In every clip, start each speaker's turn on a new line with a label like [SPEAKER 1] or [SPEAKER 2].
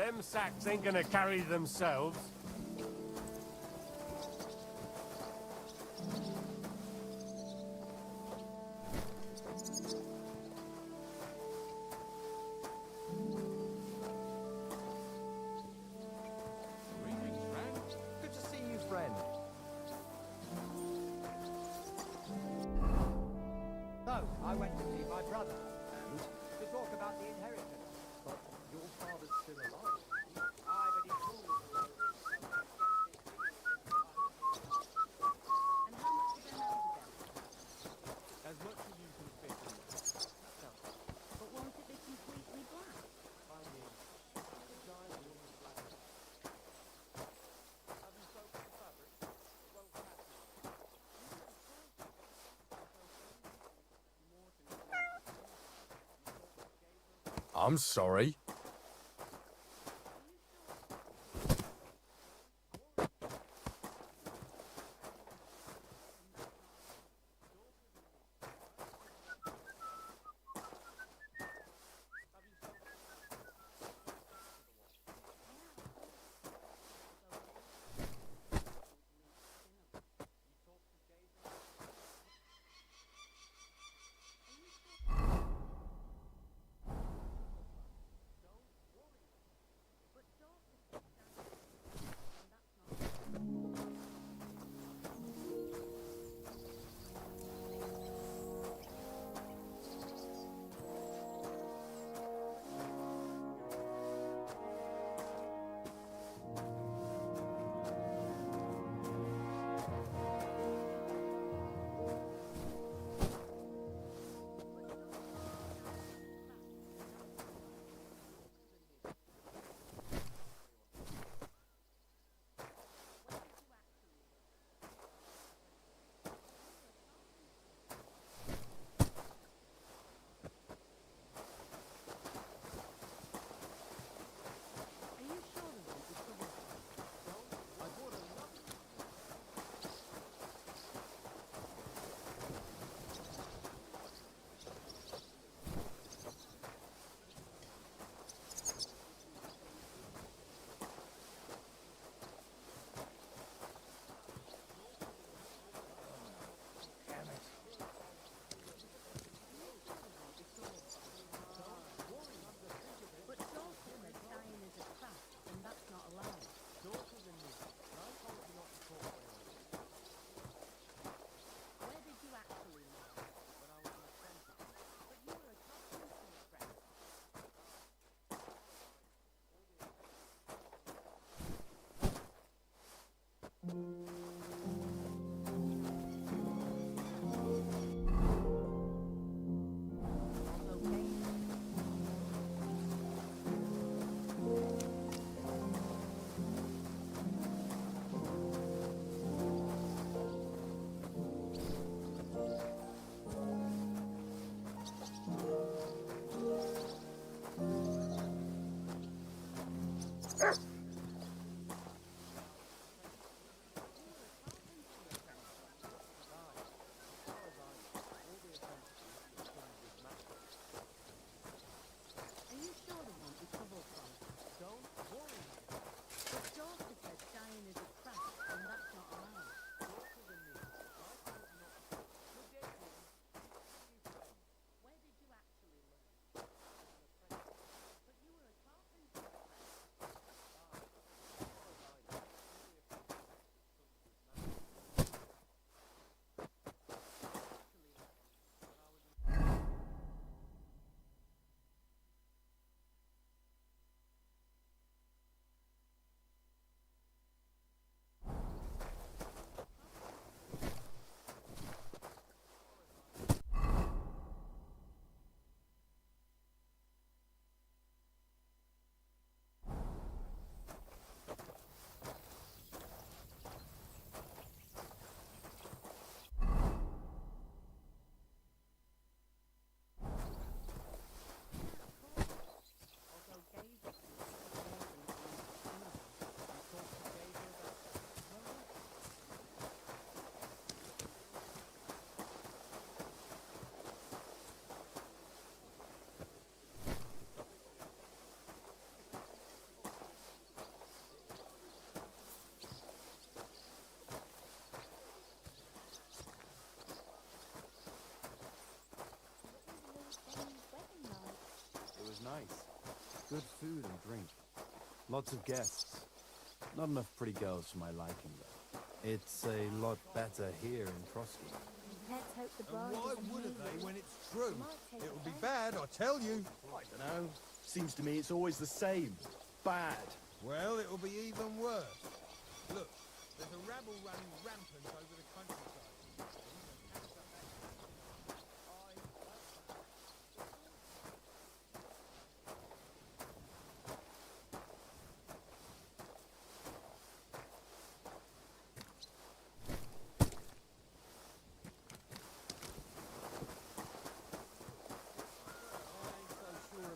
[SPEAKER 1] Them sacks ain't gonna carry themselves.
[SPEAKER 2] Greetings, friend. Good to see you, friend. So, I went to see my brother, and to talk about the inheritance. But your father's still alive. Aye, but he's ruled the world himself.
[SPEAKER 3] And how much of them out again?
[SPEAKER 2] As much as you can fit in the
[SPEAKER 3] So, but won't it be completely black?
[SPEAKER 2] I mean, the giant woman's black. Have you soaked the fabric? It won't catch you.
[SPEAKER 1] I'm sorry.
[SPEAKER 4] was nice. Good food and drink. Lots of guests. Not enough pretty girls for my liking, though. It's a lot better here in Trotsky.
[SPEAKER 3] Let's hope the
[SPEAKER 5] And
[SPEAKER 3] bride
[SPEAKER 5] why
[SPEAKER 3] doesn't
[SPEAKER 5] wouldn't
[SPEAKER 3] hear
[SPEAKER 5] they
[SPEAKER 3] you.
[SPEAKER 5] when it's true?
[SPEAKER 3] Might take
[SPEAKER 5] It would be
[SPEAKER 3] offence.
[SPEAKER 5] bad, I tell you.
[SPEAKER 6] I don't know. Seems to me it's always the same. Bad.
[SPEAKER 5] Well, it'll be even worse. Look, there's a rabble running rampant over the countryside.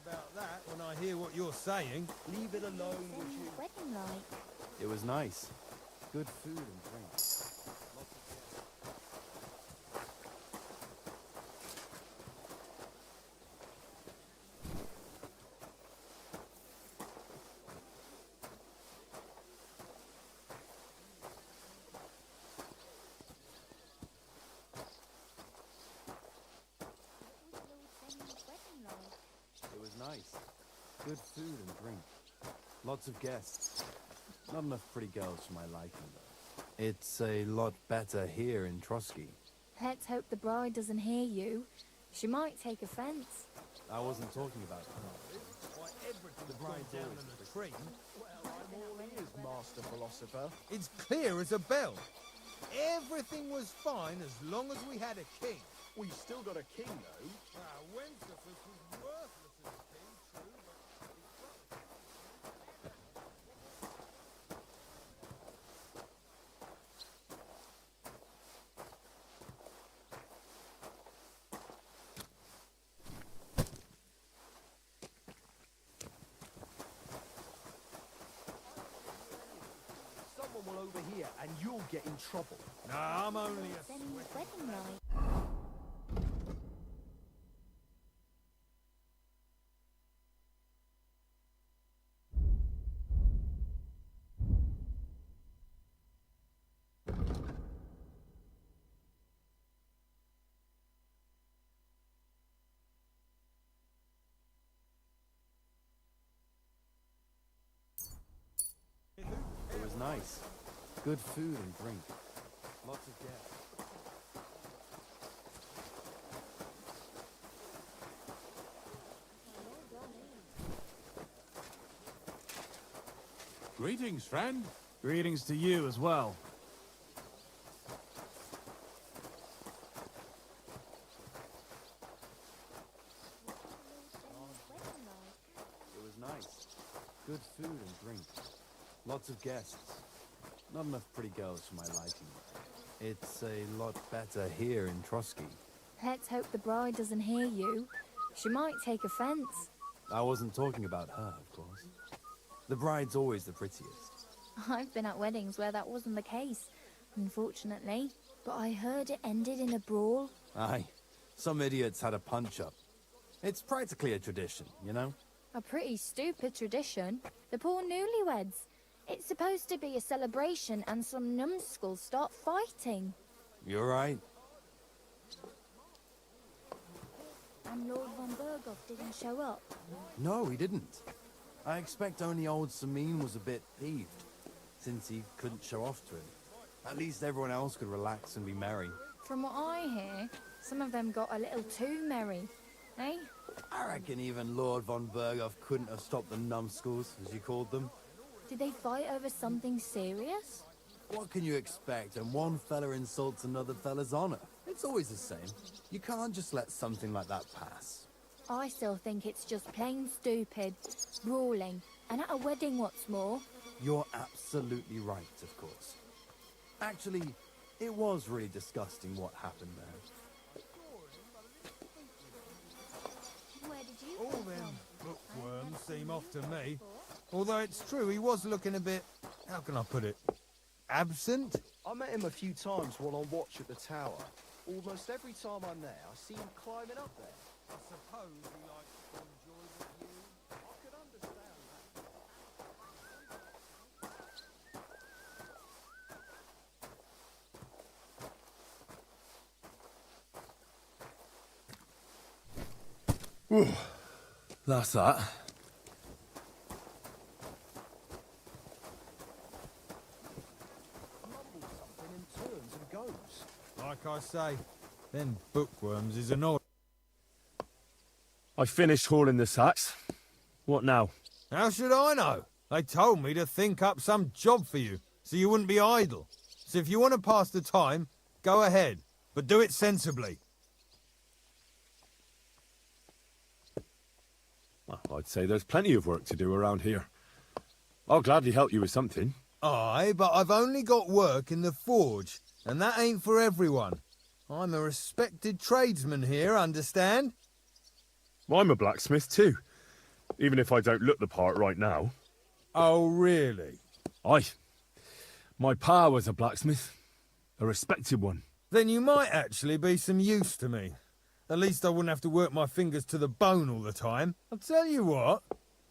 [SPEAKER 5] About that when I hear what you're saying.
[SPEAKER 6] Leave it alone, would
[SPEAKER 3] Send
[SPEAKER 6] you?
[SPEAKER 3] wedding light.
[SPEAKER 4] It was nice. Good food and drink.
[SPEAKER 3] What was Lord Denny's wedding like?
[SPEAKER 4] It was nice. Good food and drink. Lots of guests. Not enough pretty girls for my liking, though. It's a lot better here in Trotsky.
[SPEAKER 3] Let's hope the bride doesn't hear you. She might take offence.
[SPEAKER 4] I wasn't talking about her.
[SPEAKER 5] Why, everything's gone down in the tree.
[SPEAKER 6] I'm all ears, Master Philosopher.
[SPEAKER 5] It's clear as a bell. Everything was fine as long as we had a king.
[SPEAKER 6] We've still got a king, though.
[SPEAKER 5] Wenceslas was worthless as a king, true, but
[SPEAKER 6] Someone will overhear and you'll get in trouble.
[SPEAKER 5] Nah, I'm only a
[SPEAKER 3] Denny's wedding light.
[SPEAKER 4] It was nice. Good food and drink. Lots of guests.
[SPEAKER 1] Greetings, friend.
[SPEAKER 7] Greetings to you as well.
[SPEAKER 3] Lord Denny's wedding light.
[SPEAKER 4] It was nice. Good food and drink. Lots of guests. Not enough pretty girls for my liking. It's a lot better here in Trotsky.
[SPEAKER 3] Let's hope the bride doesn't hear you. She might take offence.
[SPEAKER 4] I wasn't talking about her, of course. The bride's always the prettiest.
[SPEAKER 3] I've been at weddings where that wasn't the case, unfortunately. But I heard it ended in a brawl.
[SPEAKER 4] Aye, some idiots had a punch-up. It's practically a tradition, you know?
[SPEAKER 3] A pretty stupid tradition. The poor newlyweds. It's supposed to be a celebration and some numbskulls start fighting.
[SPEAKER 4] You're right.
[SPEAKER 3] And Lord von Berghoff didn't show up.
[SPEAKER 4] No, he didn't. I expect only old Samin was a bit peeved, since he couldn't show off to him. At least everyone else could relax and be merry.
[SPEAKER 3] From what I hear, some of them got a little too merry. Eh?
[SPEAKER 4] I reckon even Lord von Berghoff couldn't have stopped the numbskulls, as you called them.
[SPEAKER 3] Did they fight over something serious?
[SPEAKER 4] What can you expect when one fella insults another fella's honor? It's always the same. You can't just let something like that pass.
[SPEAKER 3] I still think it's just plain stupid, brawling, and at a wedding what's more.
[SPEAKER 4] You're absolutely right, of course. Actually, it was really disgusting what happened there.
[SPEAKER 3] Where did you
[SPEAKER 5] all
[SPEAKER 3] come
[SPEAKER 5] them
[SPEAKER 3] from?
[SPEAKER 5] bookworms seem off to me. Although it's true, he was looking a bit, how can I put it, absent?
[SPEAKER 6] I met him a few times while on watch at the tower. Almost every time I'm there, I see him climbing up there.
[SPEAKER 5] I suppose he likes to enjoy the view.
[SPEAKER 6] I could understand that.
[SPEAKER 1] That's that.
[SPEAKER 6] Mumbles something and turns and goes.
[SPEAKER 5] Like I say, them bookworms is annoying.
[SPEAKER 1] I finished hauling the sacks. What now?
[SPEAKER 5] How should I know? They told me to think up some job for you, so you wouldn't be idle. So if you want to pass the time, go ahead, but do it sensibly.
[SPEAKER 1] Well, I'd say there's plenty of work to do around here. I'll gladly help you with something.
[SPEAKER 5] Aye, but I've only got work in the forge, and that ain't for everyone. I'm a respected tradesman here, understand?
[SPEAKER 1] Well, I'm a blacksmith too, even if I don't look the part right now.
[SPEAKER 5] Oh, really?
[SPEAKER 1] Aye. My pa was a blacksmith. A respected one.
[SPEAKER 5] Then you might actually be some use to me. At least I wouldn't have to work my fingers to the bone all the time. I'll tell you what,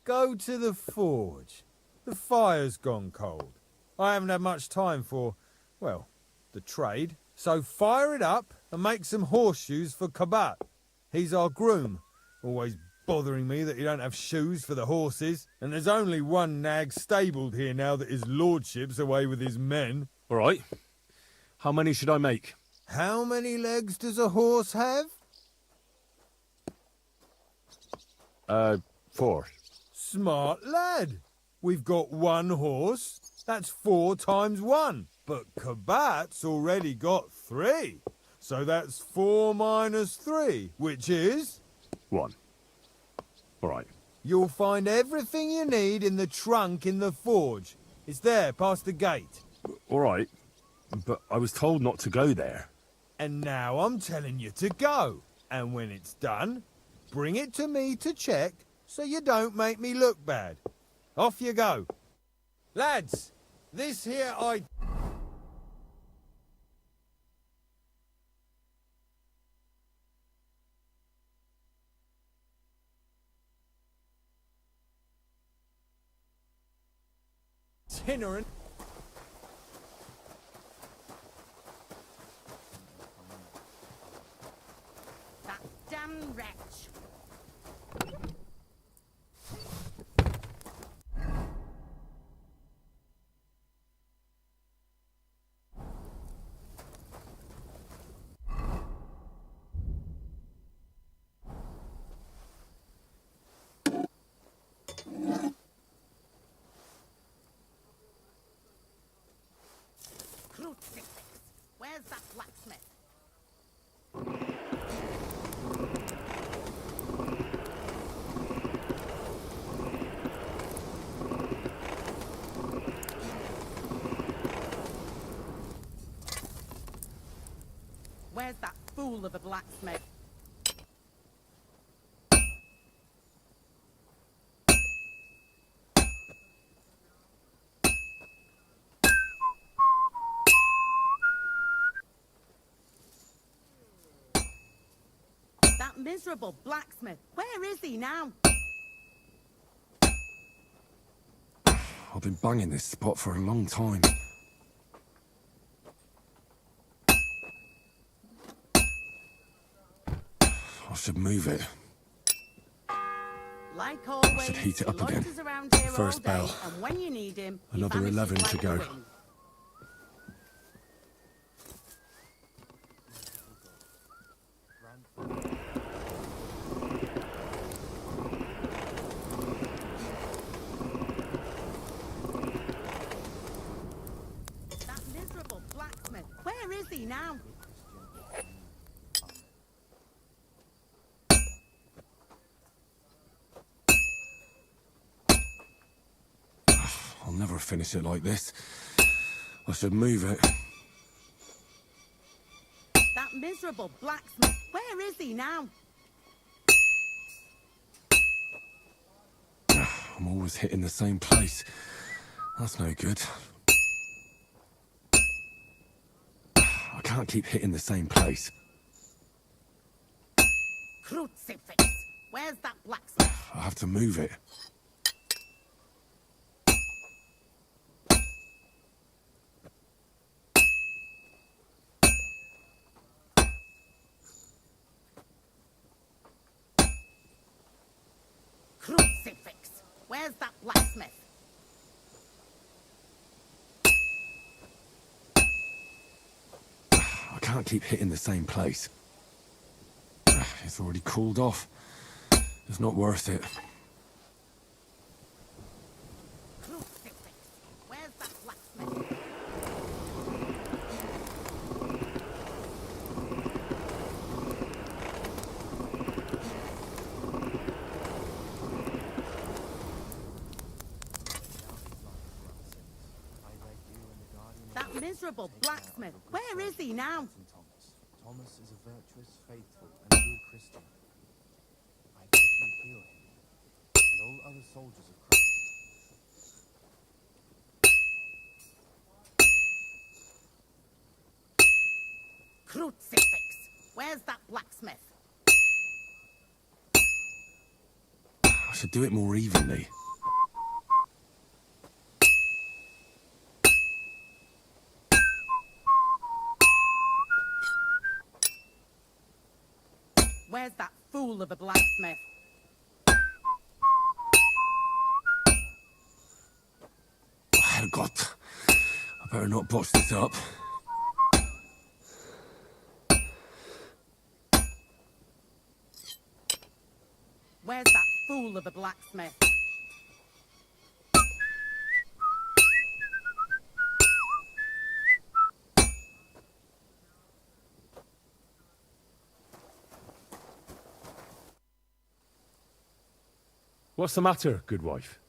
[SPEAKER 5] go to the forge. The fire's gone cold. I haven't had much time for, well, the trade. So fire it up and make some horseshoes for Kabat. He's our groom. Always bothering me that you don't have shoes for the horses. And there's only one nag stabled here now that his lordship's away with his men.
[SPEAKER 1] All right. How many should I make?
[SPEAKER 5] How many legs does a horse have?
[SPEAKER 1] 4.
[SPEAKER 5] Smart lad. We've got one horse. That's 4 times 1. But Kabat's already got 3. So that's 4 minus 3, which is...
[SPEAKER 1] 1. All right.
[SPEAKER 5] You'll find everything you need in the trunk in the forge. It's there, past the gate.
[SPEAKER 1] All right. But I was told not to go there.
[SPEAKER 5] And now I'm telling you to go. And when it's done, bring it to me to check so you don't make me look bad. Off you go. Lads, this here itinerant.
[SPEAKER 8] That damn wretch. Crucifix. Where's that blacksmith? Where's that fool of a blacksmith? That miserable blacksmith. Where is he now?
[SPEAKER 1] I've been banging this spot for a long time. I should move it.
[SPEAKER 8] Like always,
[SPEAKER 1] should heat it up
[SPEAKER 8] he
[SPEAKER 1] again.
[SPEAKER 8] loiters around here
[SPEAKER 1] First
[SPEAKER 8] all day,
[SPEAKER 1] bell.
[SPEAKER 8] and when you need him, he
[SPEAKER 1] Another
[SPEAKER 8] vanishes
[SPEAKER 1] 11
[SPEAKER 8] like
[SPEAKER 1] to
[SPEAKER 8] the
[SPEAKER 1] go.
[SPEAKER 8] wind. That miserable blacksmith. Where is he now?
[SPEAKER 1] I'll never finish it like this. I should move it.
[SPEAKER 8] That miserable blacksmith. Where is he now?
[SPEAKER 1] I'm always hitting the same place. That's no good. I can't keep hitting the same place.
[SPEAKER 8] Crucifix. Where's that blacksmith?
[SPEAKER 1] I have to move it.
[SPEAKER 8] Where's that blacksmith?
[SPEAKER 1] I can't keep hitting the same place. It's already cooled off. It's not worth it.
[SPEAKER 8] Where's that blacksmith? That miserable blacksmith. Where is he now?
[SPEAKER 4] Thomas is a virtuous, faithful, and good Christian. I beg you heal him, and all other soldiers of Christ.
[SPEAKER 8] Crucifix. Where's that blacksmith?
[SPEAKER 1] I should do it more evenly.
[SPEAKER 8] Where's that fool of a blacksmith?
[SPEAKER 1] Herrgott. I better not botch this up.
[SPEAKER 8] Where's that fool of a blacksmith?
[SPEAKER 9] What's the matter, good wife?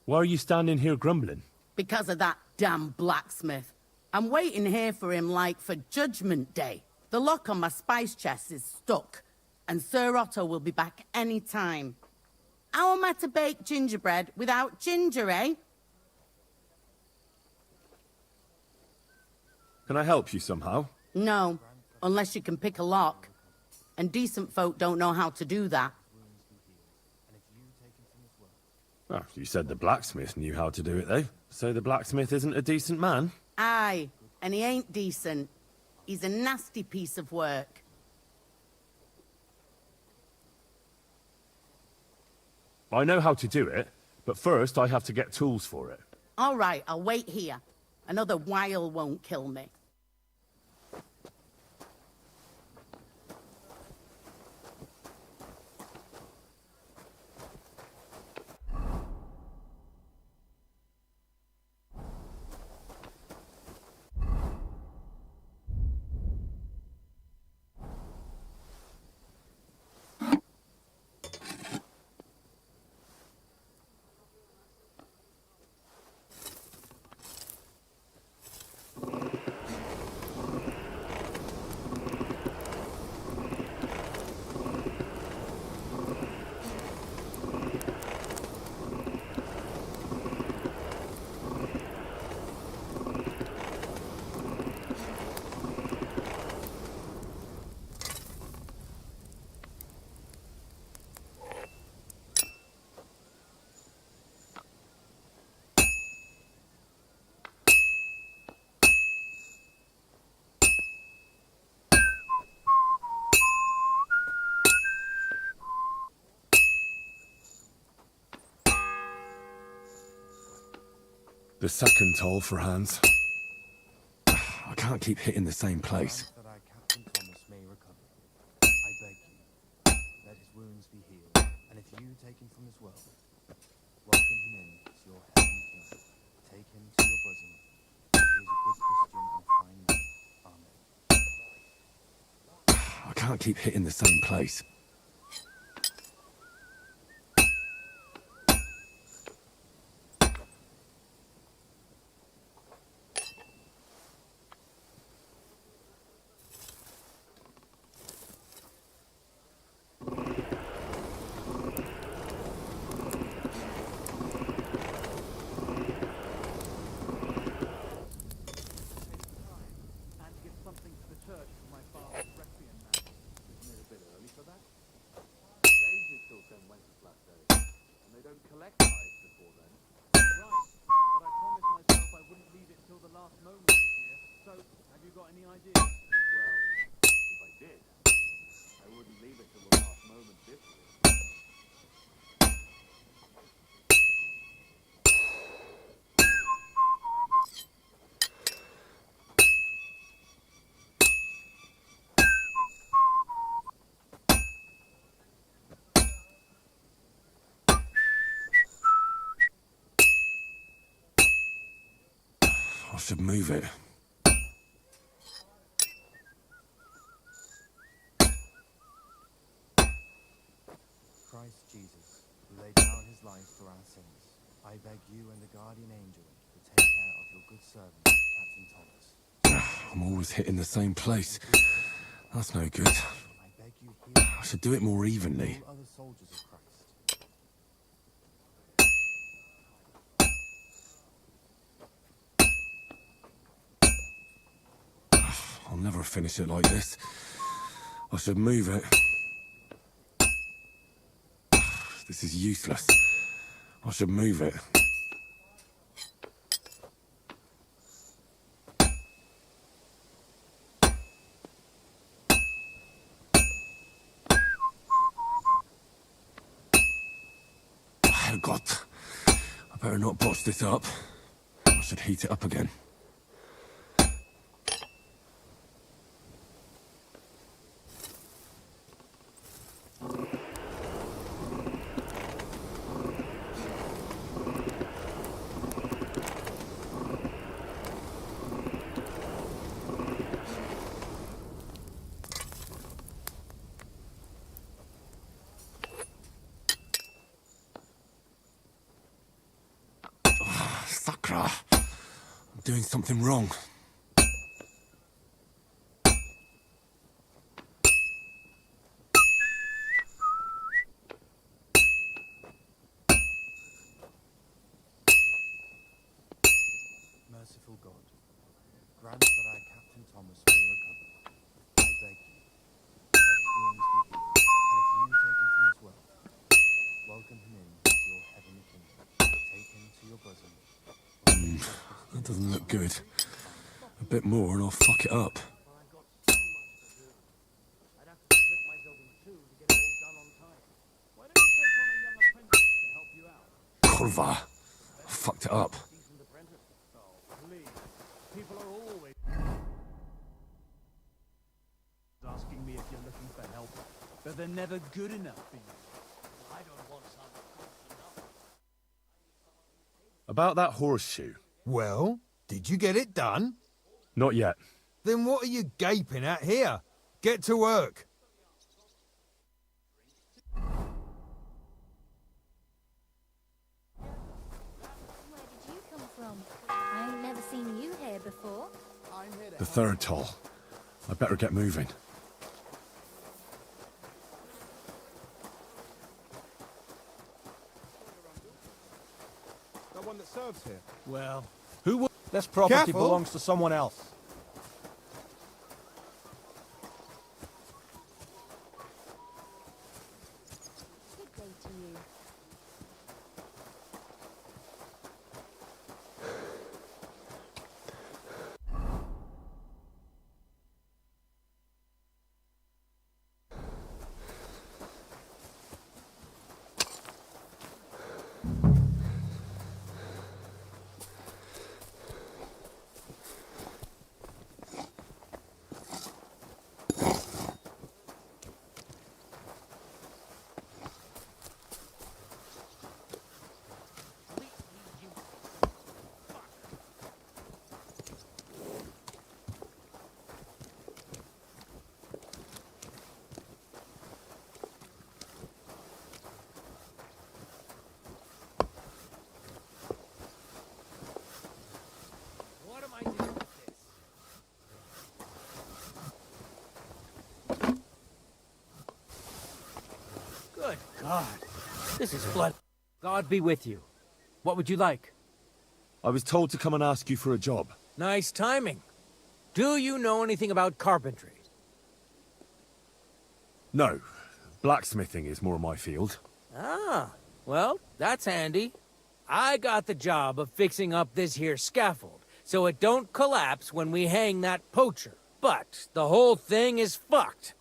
[SPEAKER 9] Why are you standing here grumbling?
[SPEAKER 8] Because of that damn blacksmith. I'm waiting here for him like for Judgment Day. The lock on my spice chest is stuck, and Sir Otto will be back any time. How am I to bake gingerbread without ginger, eh?
[SPEAKER 9] Can I help you somehow?
[SPEAKER 8] No, unless you can pick a lock. And decent folk don't know how to do that.
[SPEAKER 9] Oh, you said the blacksmith knew how to do it, though. So the blacksmith isn't a decent man?
[SPEAKER 8] Aye, and he ain't decent. He's a nasty piece of work.
[SPEAKER 9] I know how to do it, but first I have to get tools for it.
[SPEAKER 8] All right, I'll wait here. Another while won't kill me.
[SPEAKER 1] The second toll for Hans. I can't keep hitting the same place.
[SPEAKER 4] That our Captain Thomas may recover. I beg you, let his wounds be healed, and if you take him from his well, welcome him in as your heavenly king. Take him to your bosom. He is a good Christian and fine man. Amen.
[SPEAKER 1] I can't keep hitting the same place. should move it.
[SPEAKER 4] Christ Jesus, who laid down his life for our sins, I beg you and the guardian angel to take care of your good servant, Captain Thomas.
[SPEAKER 1] I'm always hitting the same place. That's no good.
[SPEAKER 4] I beg you heal
[SPEAKER 1] I should do it more evenly.
[SPEAKER 4] all other soldiers of Christ.
[SPEAKER 1] I'll never finish it like this. I should move it. This is useless. I should move it. Oh, God. I better not botch this up. I should heat it up again. Sakra. I'm doing something wrong.
[SPEAKER 4] Merciful God, grant that our Captain Thomas may recover. I beg you, let his wounds be healed, and if you take him from his well, welcome him into your heavenly kingdom. Take him to your bosom.
[SPEAKER 1] That doesn't look good. A bit more and I'll fuck it up.
[SPEAKER 2] I'd have to split myself in two to get it all done on time. Why don't you take on a young apprentice to help you out?
[SPEAKER 1] Kurva. I fucked it up.
[SPEAKER 2] Decent apprentice? Oh, please. People are always asking me if you're looking for help, but they're never good enough for you. I don't want some good enough.
[SPEAKER 9] About that horseshoe.
[SPEAKER 5] Well, did you get it done?
[SPEAKER 9] Not yet.
[SPEAKER 5] Then what are you gaping at here? Get to work.
[SPEAKER 3] Where did you come from? I ain't never seen you here before.
[SPEAKER 1] The third toll. I better get moving.
[SPEAKER 6] No one that serves here.
[SPEAKER 2] Well, who would? This property
[SPEAKER 5] Careful.
[SPEAKER 2] belongs to someone else.
[SPEAKER 3] Good day to you. What am I doing with this? Good God. This is blood. God be with you. What would you like?
[SPEAKER 1] I was told to come and ask you for a job.
[SPEAKER 2] Nice timing. Do you know anything about carpentry?
[SPEAKER 1] No. Blacksmithing is more my field.
[SPEAKER 2] Ah, well, that's handy. I got the job of fixing up this here scaffold, so it don't collapse when we hang that poacher. But the whole thing is fucked.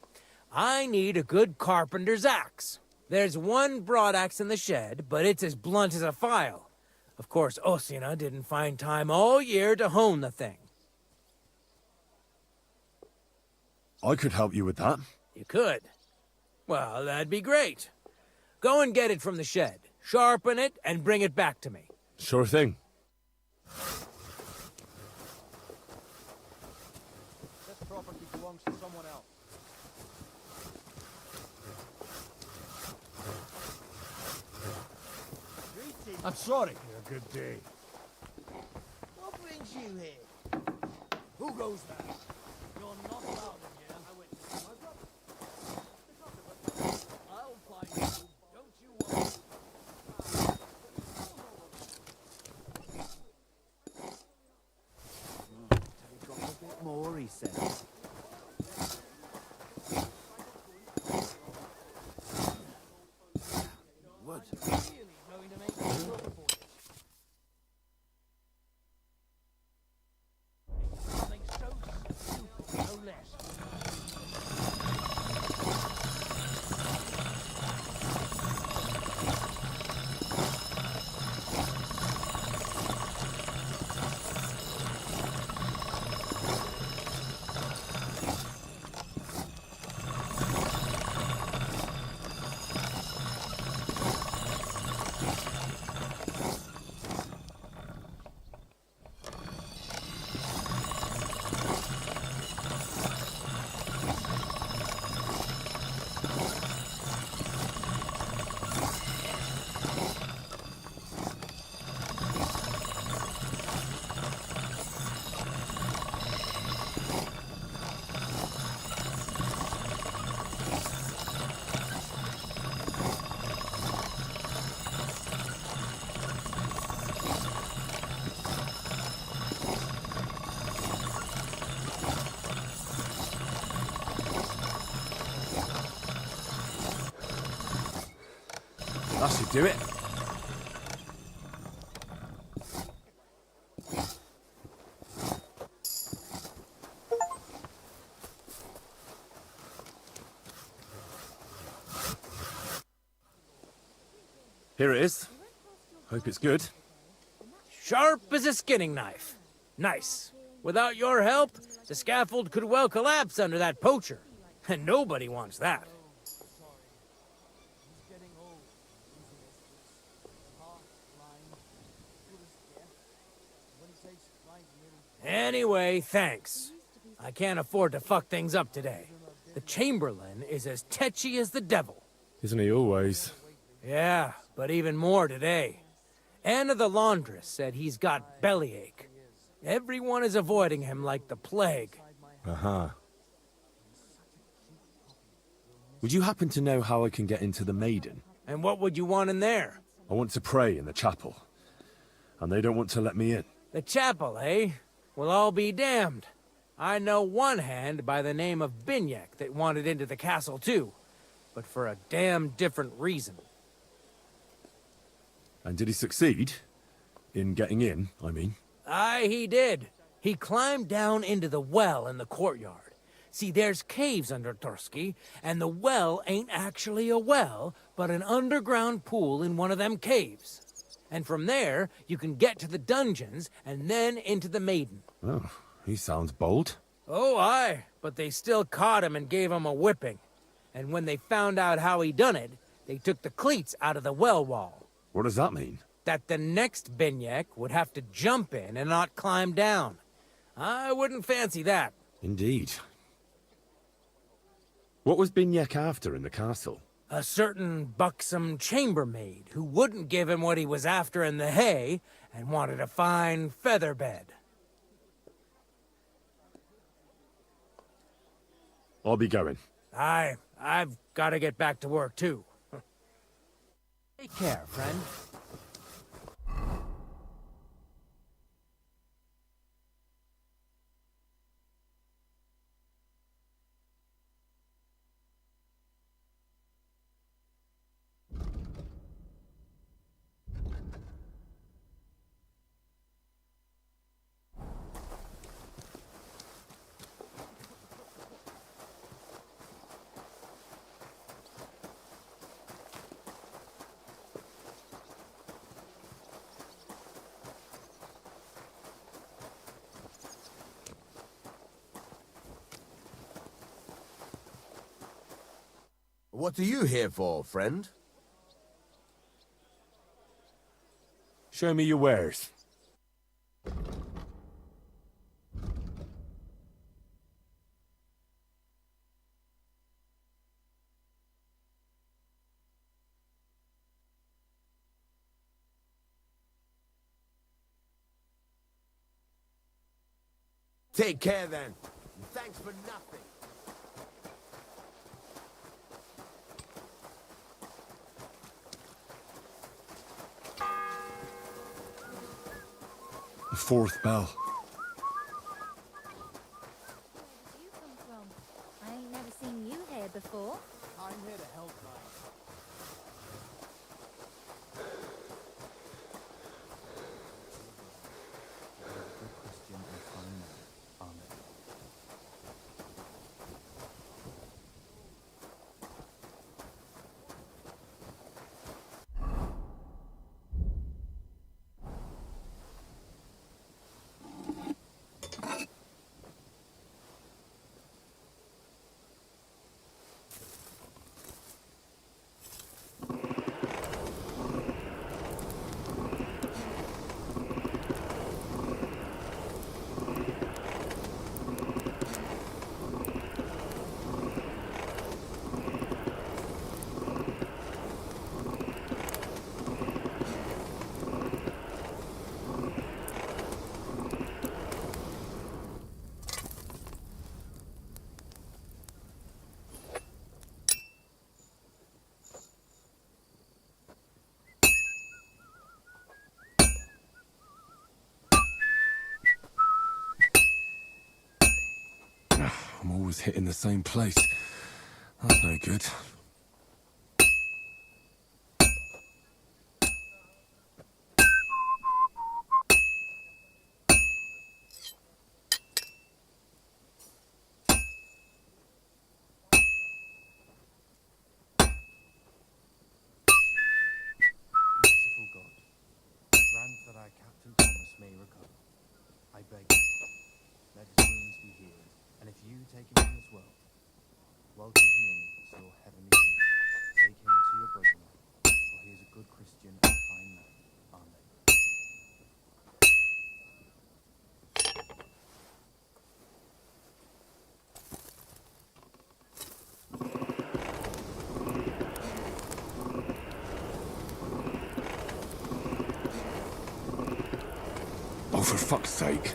[SPEAKER 2] I need a good carpenter's axe. There's one broadaxe in the shed, but it's as blunt as a file. Of course, Osina didn't find time all year to hone the thing.
[SPEAKER 1] I could help you with that.
[SPEAKER 2] You could. Well, that'd be great. Go and get it from the shed, sharpen it, and bring it back to me.
[SPEAKER 1] Sure thing.
[SPEAKER 6] belongs to someone else.
[SPEAKER 2] I'm sorry.
[SPEAKER 1] A good day.
[SPEAKER 6] What brings you here? Who goes there? You're not allowed in here. I went to see my brother. I'll find you. Don't you worry. Take off a bit more, he says. What? Really going to make me look for it? Something so stupid, no less.
[SPEAKER 1] That should do it.
[SPEAKER 9] Here it is. Hope it's good.
[SPEAKER 2] Sharp as a skinning knife. Nice. Without your help, the scaffold could well collapse under that poacher. And nobody wants that. Anyway, thanks. I can't afford to fuck things up today. The Chamberlain is as tetchy as the devil.
[SPEAKER 9] Isn't he always?
[SPEAKER 2] Yeah, but even more today. Anna the laundress said he's got bellyache. Everyone is avoiding him like the plague.
[SPEAKER 9] Uh-huh. Would you happen to know how I can get into the Maiden?
[SPEAKER 2] And what would you want in there?
[SPEAKER 9] I want to pray in the chapel. And they don't want to let me in.
[SPEAKER 2] The chapel, eh? Well, I'll be damned. I know one hand by the name of Binyek that wanted into the castle too. But for a damn different reason.
[SPEAKER 9] And did he succeed? In getting in, I mean.
[SPEAKER 2] Aye, he did. He climbed down into the well in the courtyard. See, there's caves under Torski, and the well ain't actually a well, but an underground pool in one of them caves. And from there, you can get to the dungeons, and then into the Maiden.
[SPEAKER 9] Oh, he sounds bold.
[SPEAKER 2] Oh, aye, but they still caught him and gave him a whipping. And when they found out how he done it, they took the cleats out of the well wall.
[SPEAKER 9] What does that mean?
[SPEAKER 2] That the next Binyek would have to jump in and not climb down. I wouldn't fancy that.
[SPEAKER 9] Indeed. What was Binyek after in the castle?
[SPEAKER 2] A certain buxom chambermaid who wouldn't give him what he was after in the hay and wanted a fine feather bed.
[SPEAKER 9] I'll be going.
[SPEAKER 2] I've got to get back to work too. Take care, friend.
[SPEAKER 10] What are you here for, friend?
[SPEAKER 9] Show me your wares.
[SPEAKER 10] Take care then. Thanks for nothing.
[SPEAKER 1] The fourth bell.
[SPEAKER 3] Where did you come from? I ain't never seen you here before.
[SPEAKER 6] I'm here to help, Ryan.
[SPEAKER 4] Good Christian and fine man. Amen.
[SPEAKER 1] I'm always hitting the same place. That's no good.
[SPEAKER 4] Merciful God, grant that our Captain Thomas may recover. I beg you, let his wounds be healed, and if you take him from this world, welcome him in as your heavenly King. Take him to your bosom, for he is a good Christian and fine man. Amen.
[SPEAKER 1] Oh, for fuck's sake.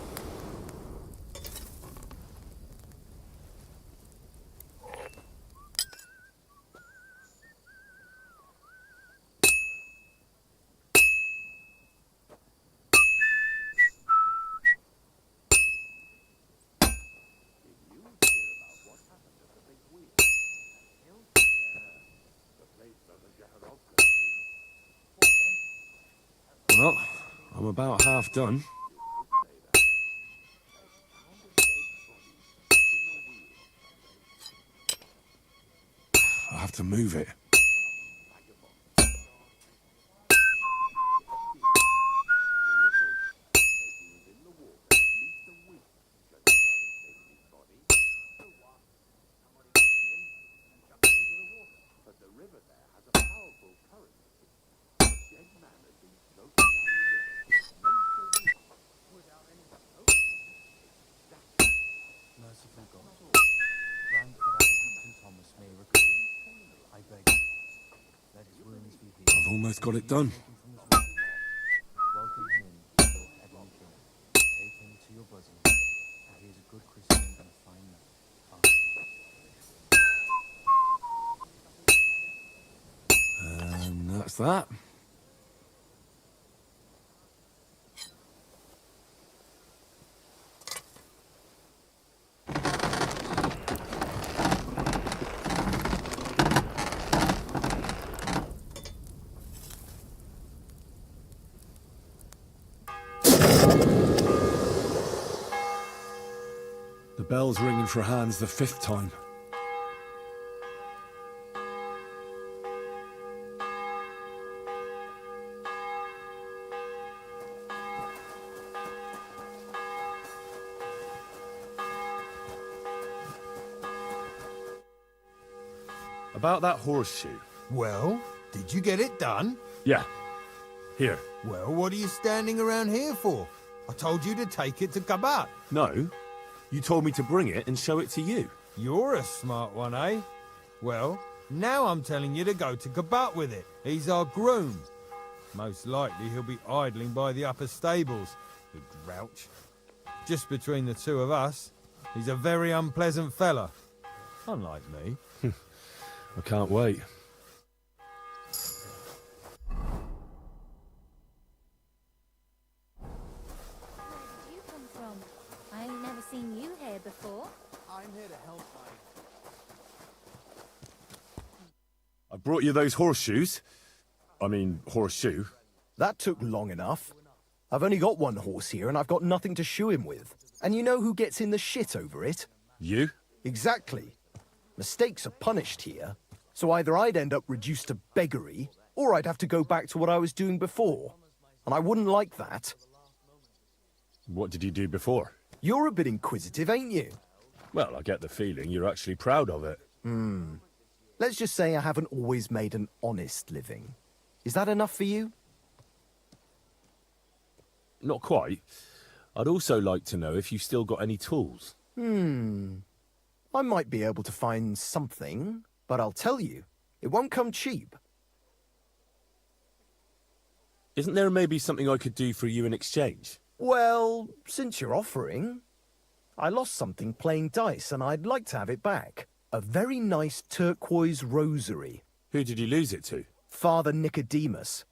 [SPEAKER 1] Well, I'm about half done. I have to move it.
[SPEAKER 4] Merciful God, grant that our Captain Thomas may recover. I beg you, let his wounds be healed.
[SPEAKER 1] I've almost got it done.
[SPEAKER 4] Take him from this world. Welcome him in as your heavenly King. Take him to your bosom, for he is a good Christian and a fine man. Amen.
[SPEAKER 1] And that's that. The bell's ringing for Hans the fifth time.
[SPEAKER 9] About that horseshoe.
[SPEAKER 5] Well, did you get it done?
[SPEAKER 9] Yeah. Here.
[SPEAKER 5] Well, what are you standing around here for? I told you to take it to Kabat.
[SPEAKER 9] No. You told me to bring it and show it to you.
[SPEAKER 5] You're a smart one, eh? Well, now I'm telling you to go to Kabat with it. He's our groom. Most likely he'll be idling by the upper stables, the grouch. Just between the two of us, he's a very unpleasant fella. Unlike me.
[SPEAKER 9] I can't wait.
[SPEAKER 3] Where did you come from? I ain't never seen you here before.
[SPEAKER 6] I'm here to help,
[SPEAKER 9] I brought you those horseshoes. I mean, horseshoe.
[SPEAKER 11] That took long enough. I've only got one horse here and I've got nothing to shoe him with. And you know who gets in the shit over it?
[SPEAKER 9] You?
[SPEAKER 11] Exactly. Mistakes are punished here. So either I'd end up reduced to beggary, or I'd have to go back to what I was doing before. And I wouldn't like that.
[SPEAKER 9] What did you do before?
[SPEAKER 11] You're a bit inquisitive, ain't you?
[SPEAKER 9] Well, I get the feeling you're actually proud of it.
[SPEAKER 11] Let's just say I haven't always made an honest living. Is that enough for you?
[SPEAKER 9] Not quite. I'd also like to know if you've still got any tools.
[SPEAKER 11] I might be able to find something, but I'll tell you, it won't come cheap.
[SPEAKER 9] Isn't there maybe something I could do for you in exchange?
[SPEAKER 11] Well, since you're offering, I lost something playing dice and I'd like to have it back. A very nice turquoise rosary.
[SPEAKER 9] Who did you lose it to?
[SPEAKER 11] Father Nicodemus.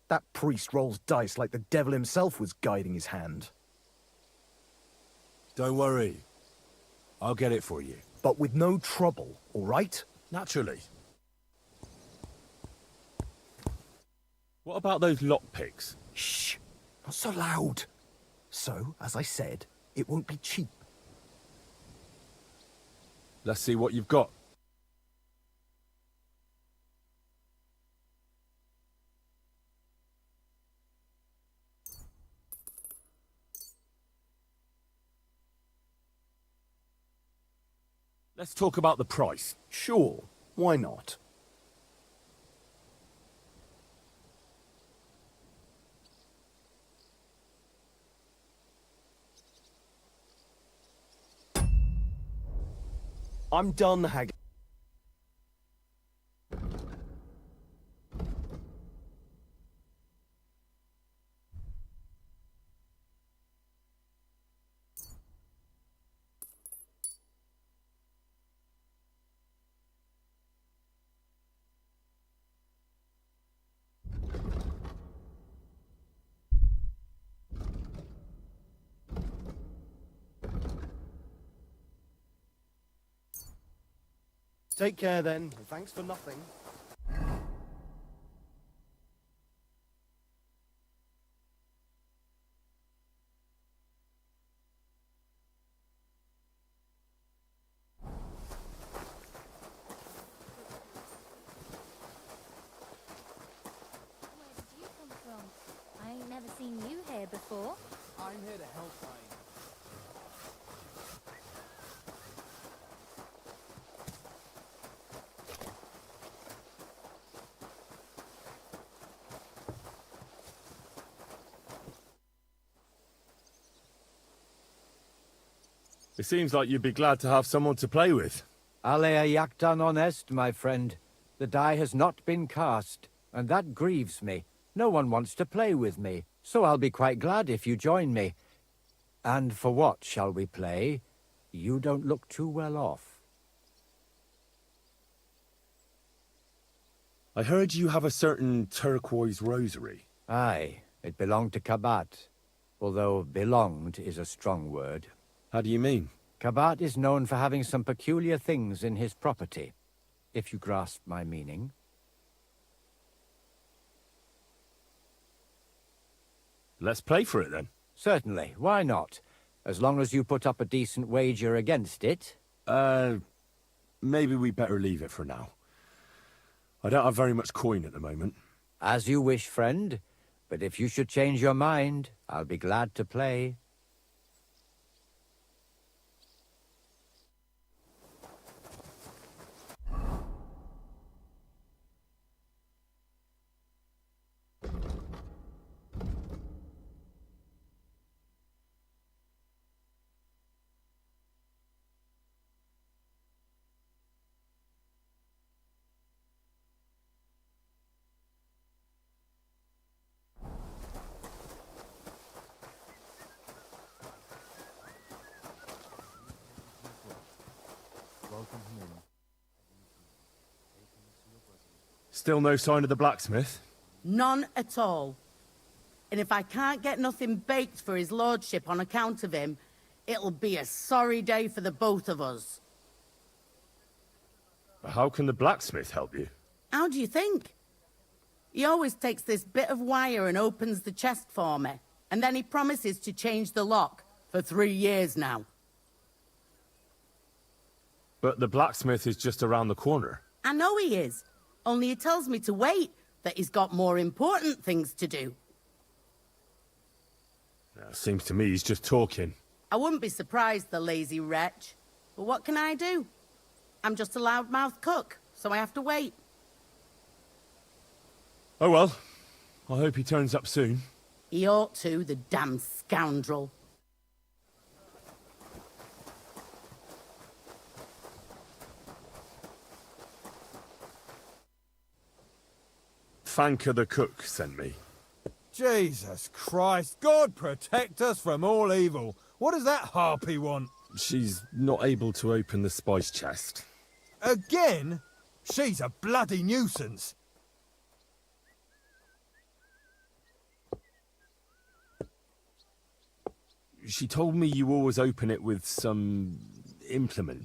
[SPEAKER 11] That priest rolls dice like the devil himself was guiding his hand.
[SPEAKER 1] Don't worry. I'll get it for you.
[SPEAKER 11] But with no trouble, all right?
[SPEAKER 1] Naturally.
[SPEAKER 9] What about those lockpicks?
[SPEAKER 11] Shh, not so loud. So, as I said, it won't be cheap.
[SPEAKER 9] Let's see what you've got. Let's talk about the price.
[SPEAKER 11] Sure, why not? I'm done, Hag. Take care then. Thanks for nothing.
[SPEAKER 3] Where did you come from? I ain't never seen you here before.
[SPEAKER 6] I'm here to help,
[SPEAKER 9] It seems like you'd be glad to have someone to play with.
[SPEAKER 12] Alea jactan honest, my friend. The die has not been cast, and that grieves me. No one wants to play with me, so I'll be quite glad if you join me. And for what shall we play? You don't look too well off.
[SPEAKER 9] I heard you have a certain turquoise rosary.
[SPEAKER 12] Aye, it belonged to Kabat, although belonged is a strong word.
[SPEAKER 9] How do you mean?
[SPEAKER 12] Kabat is known for having some peculiar things in his property, if you grasp my meaning.
[SPEAKER 9] Let's play for it then.
[SPEAKER 12] Certainly, why not? As long as you put up a decent wager against it.
[SPEAKER 9] Maybe we better leave it for now. I don't have very much coin at the moment.
[SPEAKER 12] As you wish, friend. But if you should change your mind, I'll be glad to play.
[SPEAKER 9] Still no sign of the blacksmith?
[SPEAKER 8] None at all. And if I can't get nothing baked for his lordship on account of him, it'll be a sorry day for the both of us.
[SPEAKER 9] How can the blacksmith help you?
[SPEAKER 8] How do you think? He always takes this bit of wire and opens the chest for me, and then he promises to change the lock for 3 years now.
[SPEAKER 9] But the blacksmith is just around the corner.
[SPEAKER 8] I know he is, only he tells me to wait, that he's got more important things to do.
[SPEAKER 9] Seems to me he's just talking.
[SPEAKER 8] I wouldn't be surprised, the lazy wretch. But what can I do? I'm just a loudmouth cook, so I have to wait.
[SPEAKER 9] Oh well, I hope he turns up soon.
[SPEAKER 8] He ought to, the damn scoundrel.
[SPEAKER 9] Fanka the cook sent me.
[SPEAKER 5] Jesus Christ, God protect us from all evil. What does that harpy want?
[SPEAKER 9] She's not able to open the spice chest.
[SPEAKER 5] Again? She's a bloody nuisance.
[SPEAKER 9] She told me you always open it with some implement.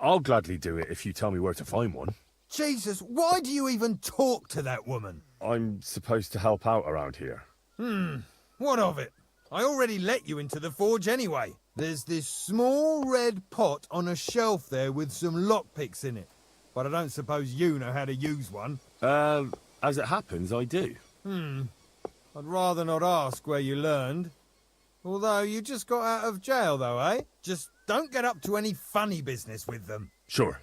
[SPEAKER 9] I'll gladly do it if you tell me where to find one.
[SPEAKER 5] Jesus, why do you even talk to that woman?
[SPEAKER 9] I'm supposed to help out around here.
[SPEAKER 5] What of it? I already let you into the forge anyway. There's this small red pot on a shelf there with some lockpicks in it. But I don't suppose you know how to use one.
[SPEAKER 9] As it happens, I do.
[SPEAKER 5] I'd rather not ask where you learned. Although you just got out of jail though, eh? Just don't get up to any funny business with them.
[SPEAKER 9] Sure.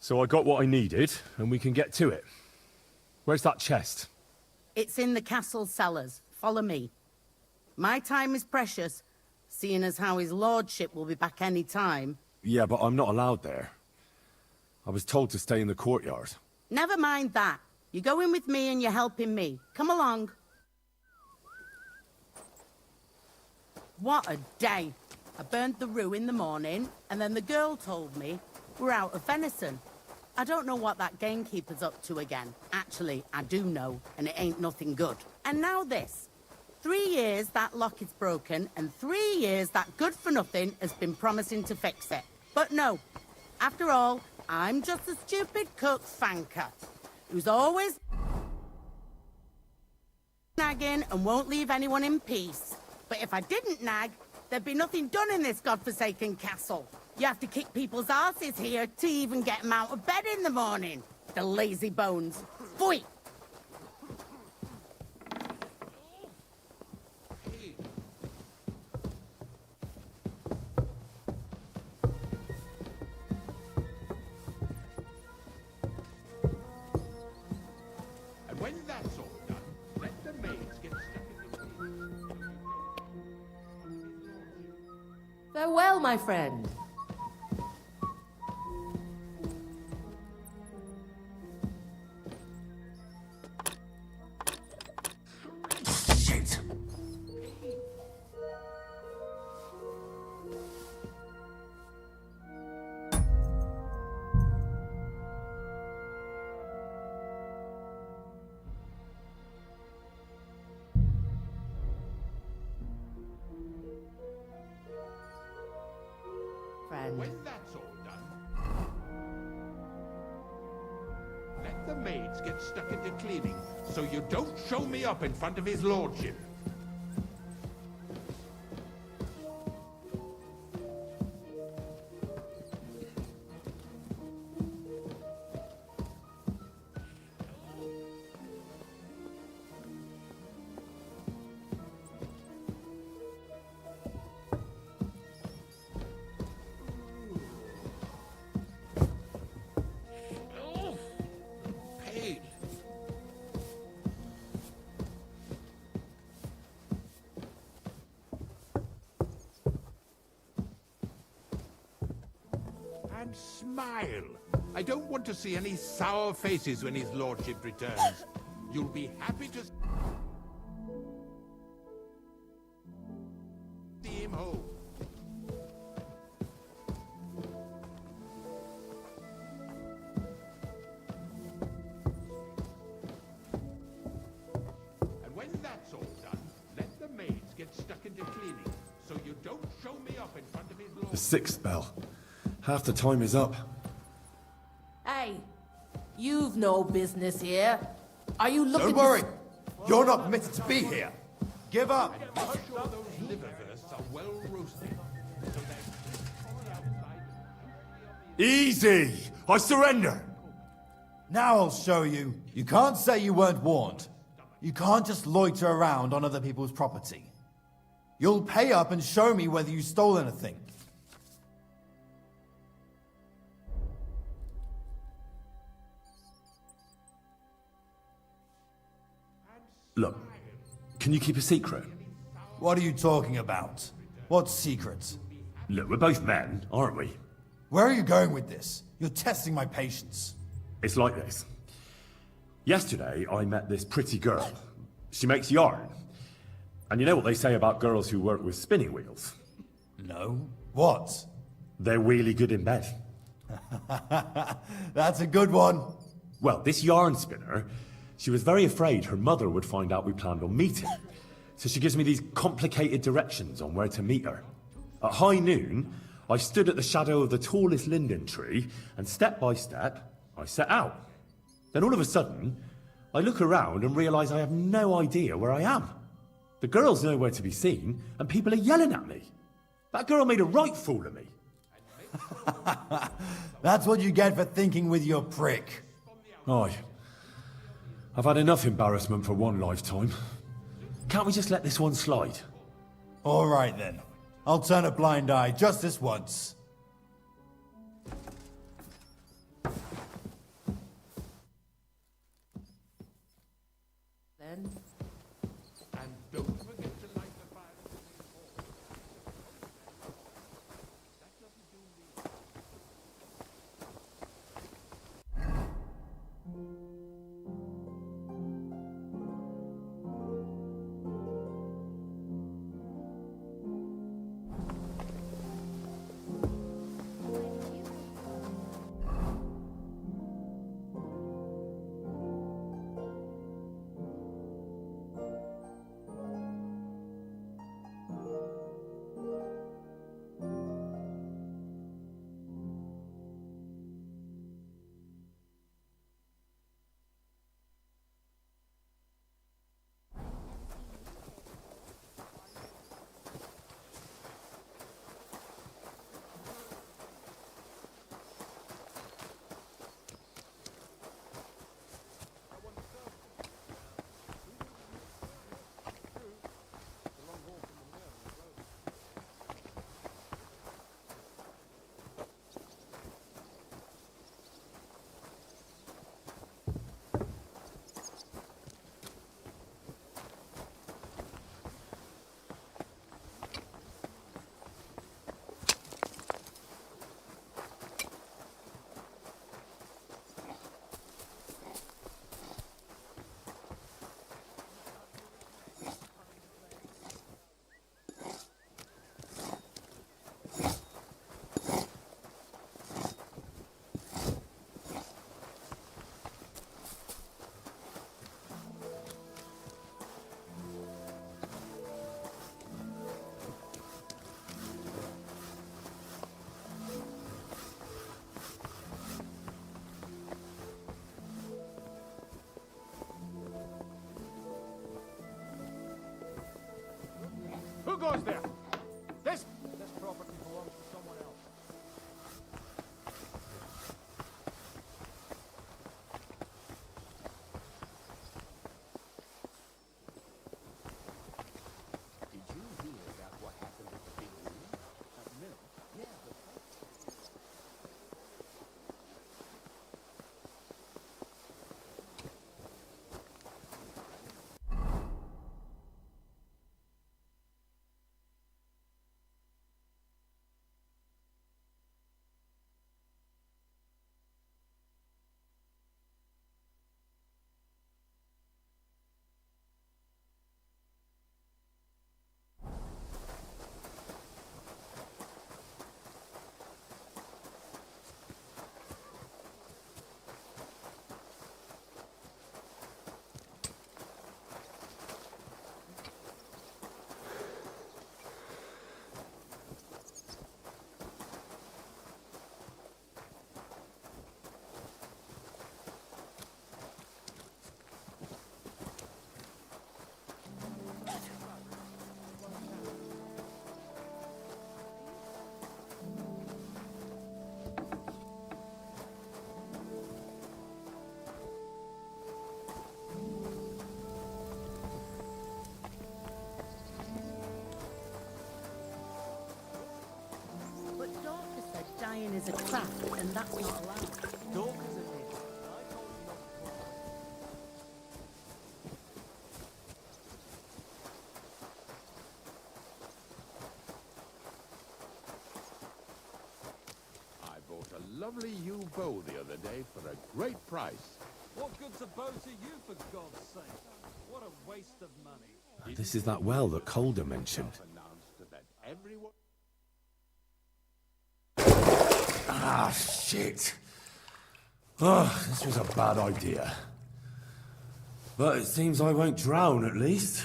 [SPEAKER 9] So I got what I needed, and we can get to it. Where's that chest?
[SPEAKER 8] It's in the castle cellars. Follow me. My time is precious, seeing as how his lordship will be back any time.
[SPEAKER 9] Yeah, but I'm not allowed there. I was told to stay in the courtyard.
[SPEAKER 8] Never mind that. You go in with me and you're helping me. Come along. What a day. I burned the rue in the morning, and then the girl told me we're out of venison. I don't know what that gamekeeper's up to again. Actually, I do know, and it ain't nothing good. And now this. 3 years that lock is broken, and 3 years that good-for-nothing has been promising to fix it. But no. After all, I'm just a stupid cook Fanka, who's always nagging and won't leave anyone in peace. But if I didn't nag, there'd be nothing done in this godforsaken castle. You have to kick people's asses here to even get them out of bed in the morning. The lazy bones. Pfui!
[SPEAKER 10] And when that's all done, let the maids get stuck in the
[SPEAKER 13] Farewell, my friend.
[SPEAKER 10] When that's all done, let the maids get stuck into cleaning, so you don't show me up in front of his lordship. smile. I don't want to see any sour faces when his lordship returns. You'll be happy to see him home. And when that's all done, let the maids get stuck into cleaning, so you don't show me up in front of his lord.
[SPEAKER 1] The sixth bell. Half the time is up.
[SPEAKER 13] Hey, you've no business here. Are you looking
[SPEAKER 14] Don't worry. You're not permitted to be here. Give up.
[SPEAKER 10] Make sure those liverwursts are well roasted, so they're
[SPEAKER 9] Easy! I surrender!
[SPEAKER 14] Now I'll show you. You can't say you weren't warned. You can't just loiter around on other people's property. You'll pay up and show me whether you stole anything.
[SPEAKER 9] Look, can you keep a secret?
[SPEAKER 14] What are you talking about? What secret?
[SPEAKER 9] Look, we're both men, aren't we?
[SPEAKER 14] Where are you going with this? You're testing my patience.
[SPEAKER 9] It's like this. Yesterday, I met this pretty girl. She makes yarn. And you know what they say about girls who work with spinning wheels?
[SPEAKER 14] No. What?
[SPEAKER 9] They're really good in bed.
[SPEAKER 14] That's a good one.
[SPEAKER 9] Well, this yarn spinner, she was very afraid her mother would find out we planned on meeting. So she gives me these complicated directions on where to meet her. At high noon, I stood at the shadow of the tallest linden tree, and step by step, I set out. Then all of a sudden, I look around and realise I have no idea where I am. The girl's nowhere to be seen, and people are yelling at me. That girl made a right fool of me.
[SPEAKER 14] That's what you get for thinking with your prick.
[SPEAKER 1] Aye. I've had enough embarrassment for one lifetime.
[SPEAKER 9] Can't we just let this one slide?
[SPEAKER 14] All right then. I'll turn a blind eye just this once.
[SPEAKER 13] then?
[SPEAKER 10] And don't forget to light the fire.
[SPEAKER 6] Who goes there? This property belongs to someone else.
[SPEAKER 10] Did you hear about what happened at the big room? No. Yeah, but...
[SPEAKER 8] Lying is a craft, and that's not allowed.
[SPEAKER 4] Talk as a nigger. I told you not to talk.
[SPEAKER 10] I bought a lovely new bow the other day for a great price.
[SPEAKER 7] What good's a bow to you, for God's sake? What a waste of money.
[SPEAKER 1] This is that well that Calder mentioned.
[SPEAKER 10] Announced that everyone...
[SPEAKER 1] Ah, shit. Oh, this was a bad idea. But it seems I won't drown, at least.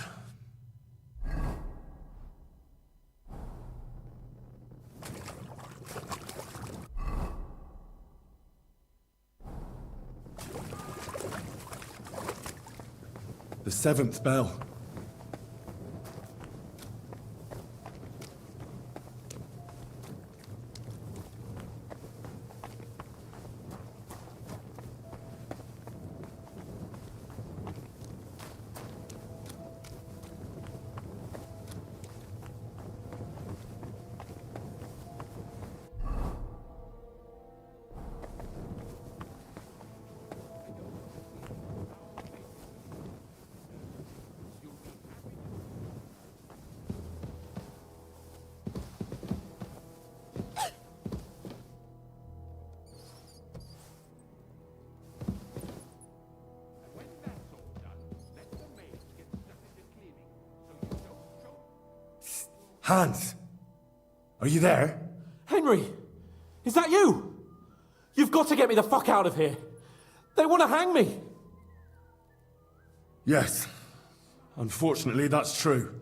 [SPEAKER 1] The 7th bell.
[SPEAKER 10] When that's all done, let the maids get stuck into cleaning, so you don't show...
[SPEAKER 1] Hans! Are you there?
[SPEAKER 15] Henry! Is that you? You've got to get me the fuck out of here. They want to hang me.
[SPEAKER 1] Yes. Unfortunately, that's true.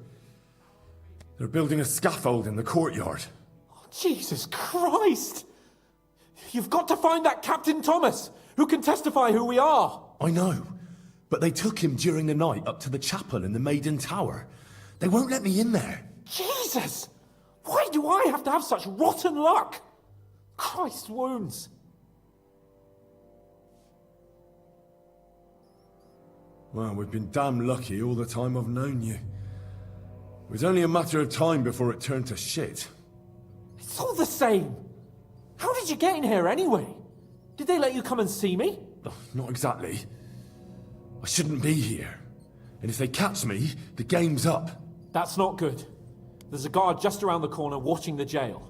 [SPEAKER 1] They're building a scaffold in the courtyard.
[SPEAKER 15] Jesus Christ! You've got to find that Captain Thomas, who can testify who we are.
[SPEAKER 1] I know, but they took him during the night up to the chapel in the Maiden Tower. They won't let me in there.
[SPEAKER 15] Jesus! Why do I have to have such rotten luck? Christ wounds.
[SPEAKER 1] Well, we've been damn lucky all the time I've known you. It was only a matter of time before it turned to shit.
[SPEAKER 15] It's all the same. How did you get in here anyway? Did they let you come and see me?
[SPEAKER 1] Oh, not exactly. I shouldn't be here. And if they catch me, the game's up.
[SPEAKER 15] That's not good. There's a guard just around the corner watching the jail.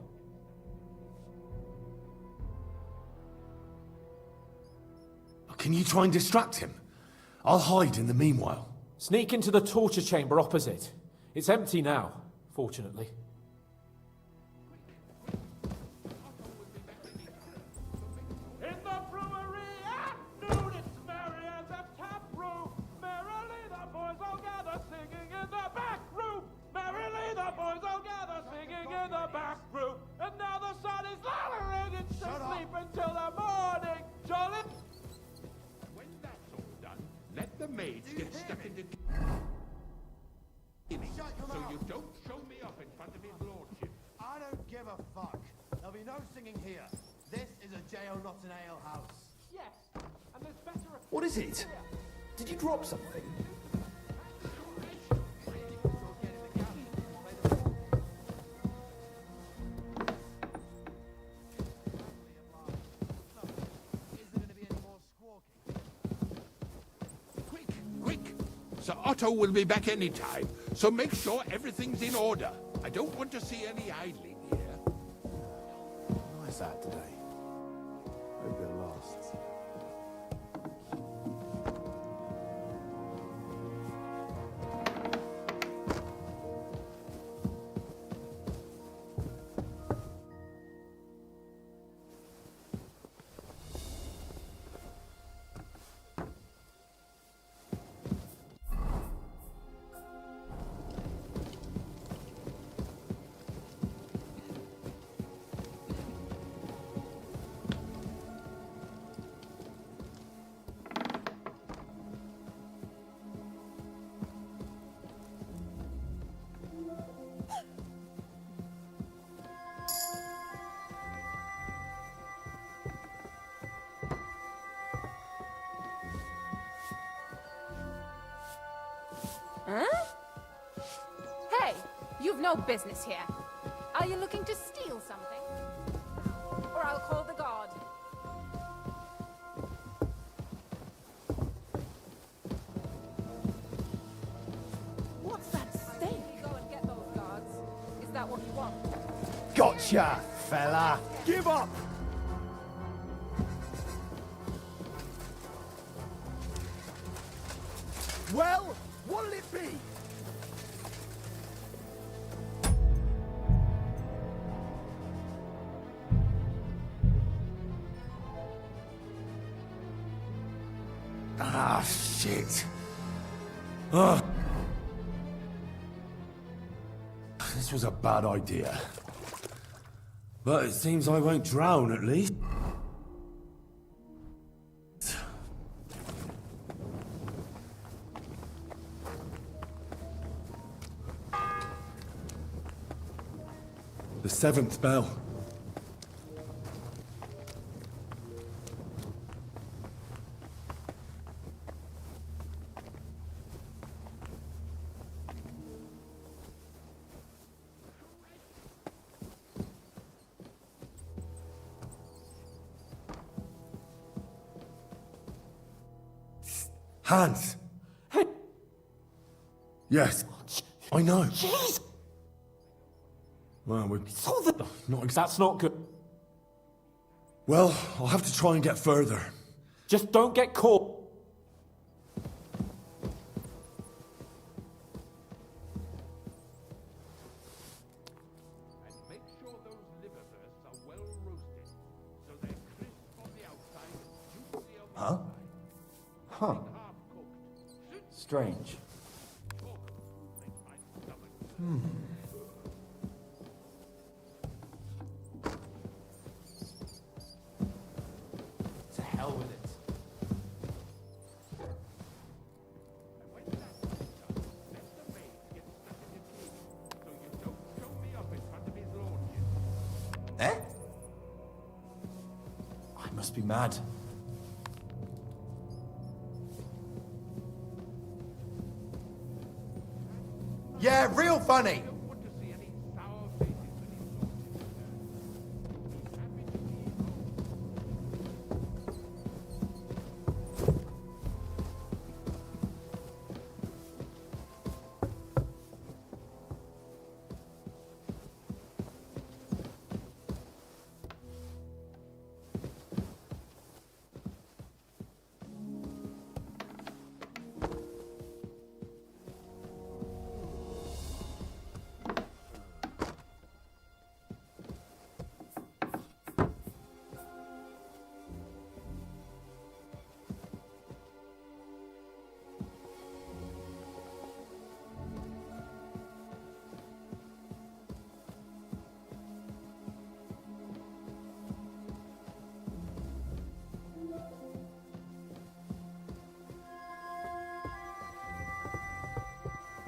[SPEAKER 1] Can you try and distract him? I'll hide in the meanwhile.
[SPEAKER 15] Sneak into the torture chamber opposite. It's empty now, fortunately.
[SPEAKER 10] In the brewery at noon, it's merry as a tap room. Merrily the boys all gather singing in the back room. Merrily the boys all gather singing in the back room. And now the sun is lowering, it's asleep until the morning. Jolly. When that's all done, let the maids get stuck into cleaning, so you don't show me up in front of his lordship.
[SPEAKER 14] I don't give a fuck. There'll be no singing here. This is a jail, not an ale house.
[SPEAKER 15] Yes, and there's better...
[SPEAKER 11] What is it? Did you drop something?
[SPEAKER 10] Quick! Sir Otto will be back any time, so make sure everything's in order. I don't want to see any idling here.
[SPEAKER 11] Nice that today. Hope it lasts.
[SPEAKER 16] Huh? Hey, you've no business here. Are you looking to steal something? Or I'll call the guard.
[SPEAKER 13] What's that stink?
[SPEAKER 16] You go and get those guards. Is that what you want?
[SPEAKER 11] Gotcha, fella. Give up. Well, what'll it be?
[SPEAKER 1] Ah, shit. Ugh. This was a bad idea. But it seems I won't drown, at least. The 7th bell. Hans!
[SPEAKER 15] Hey!
[SPEAKER 1] Yes, I know.
[SPEAKER 15] Jeez!
[SPEAKER 1] Well,
[SPEAKER 15] So the... That's not good.
[SPEAKER 1] well, I'll have to try and get further.
[SPEAKER 15] Just don't get caught.
[SPEAKER 10] And make sure those liver bursts are well roasted, so they're crisp on the outside and juicy on the
[SPEAKER 14] Huh?
[SPEAKER 10] inside.
[SPEAKER 14] Huh.
[SPEAKER 10] Nothing half-cooked.
[SPEAKER 14] Strange.
[SPEAKER 10] Talk of food makes my stomach.
[SPEAKER 15] To hell with it.
[SPEAKER 10] And when that's done, let the maid get stuck in his cage, so you don't show me up in front of his lordship.
[SPEAKER 14] Eh? I must be mad. Yeah, real funny.
[SPEAKER 10] I don't want to see any sour faces when his lordship returns. He's happy to be home.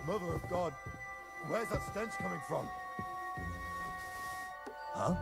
[SPEAKER 14] Mother of God, where's that stench coming from? Huh?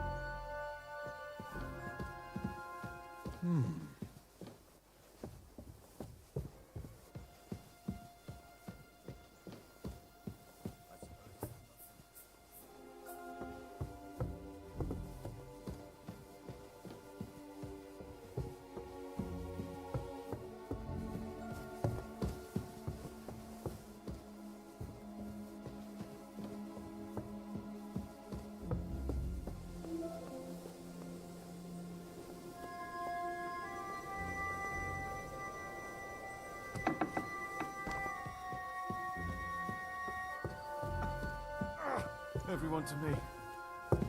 [SPEAKER 15] Everyone to me.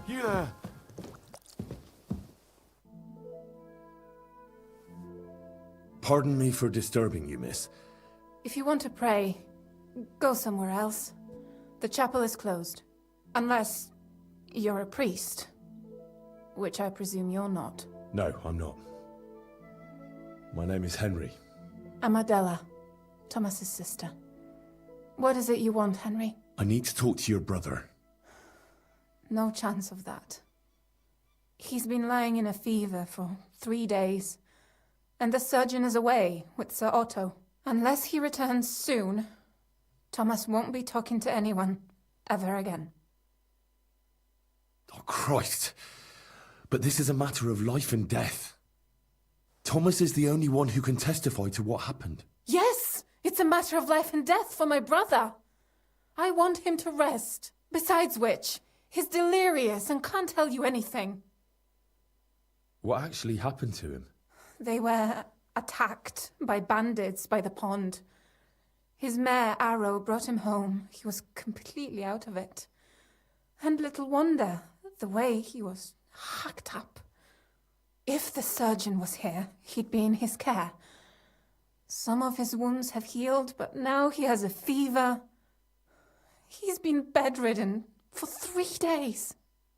[SPEAKER 15] You there!
[SPEAKER 1] Pardon me for disturbing you, miss.
[SPEAKER 16] If you want to pray, go somewhere else. The chapel is closed. Unless you're a priest. Which I presume you're not.
[SPEAKER 1] No, I'm not. My name is Henry.
[SPEAKER 16] I'm Adela, Thomas's sister. What is it you want, Henry?
[SPEAKER 1] I need to talk to your brother.
[SPEAKER 16] No chance of that. He's been lying in a fever for 3 days. And the surgeon is away with Sir Otto. Unless he returns soon, Thomas won't be talking to anyone ever again.
[SPEAKER 1] Oh, Christ.
[SPEAKER 9] But this is a matter of life and death. Thomas is the only one who can testify to what happened.
[SPEAKER 16] Yes, it's a matter of life and death for my brother. I want him to rest. Besides which, he's delirious and can't tell you anything.
[SPEAKER 9] What actually happened to him?
[SPEAKER 16] They were attacked by bandits by the pond. His mare, Arrow, brought him home. He was completely out of it. And little wonder, the way he was hacked up. If the surgeon was here, he'd be in his care. Some of his wounds have healed, but now he has a fever. He's been bedridden for 3 days.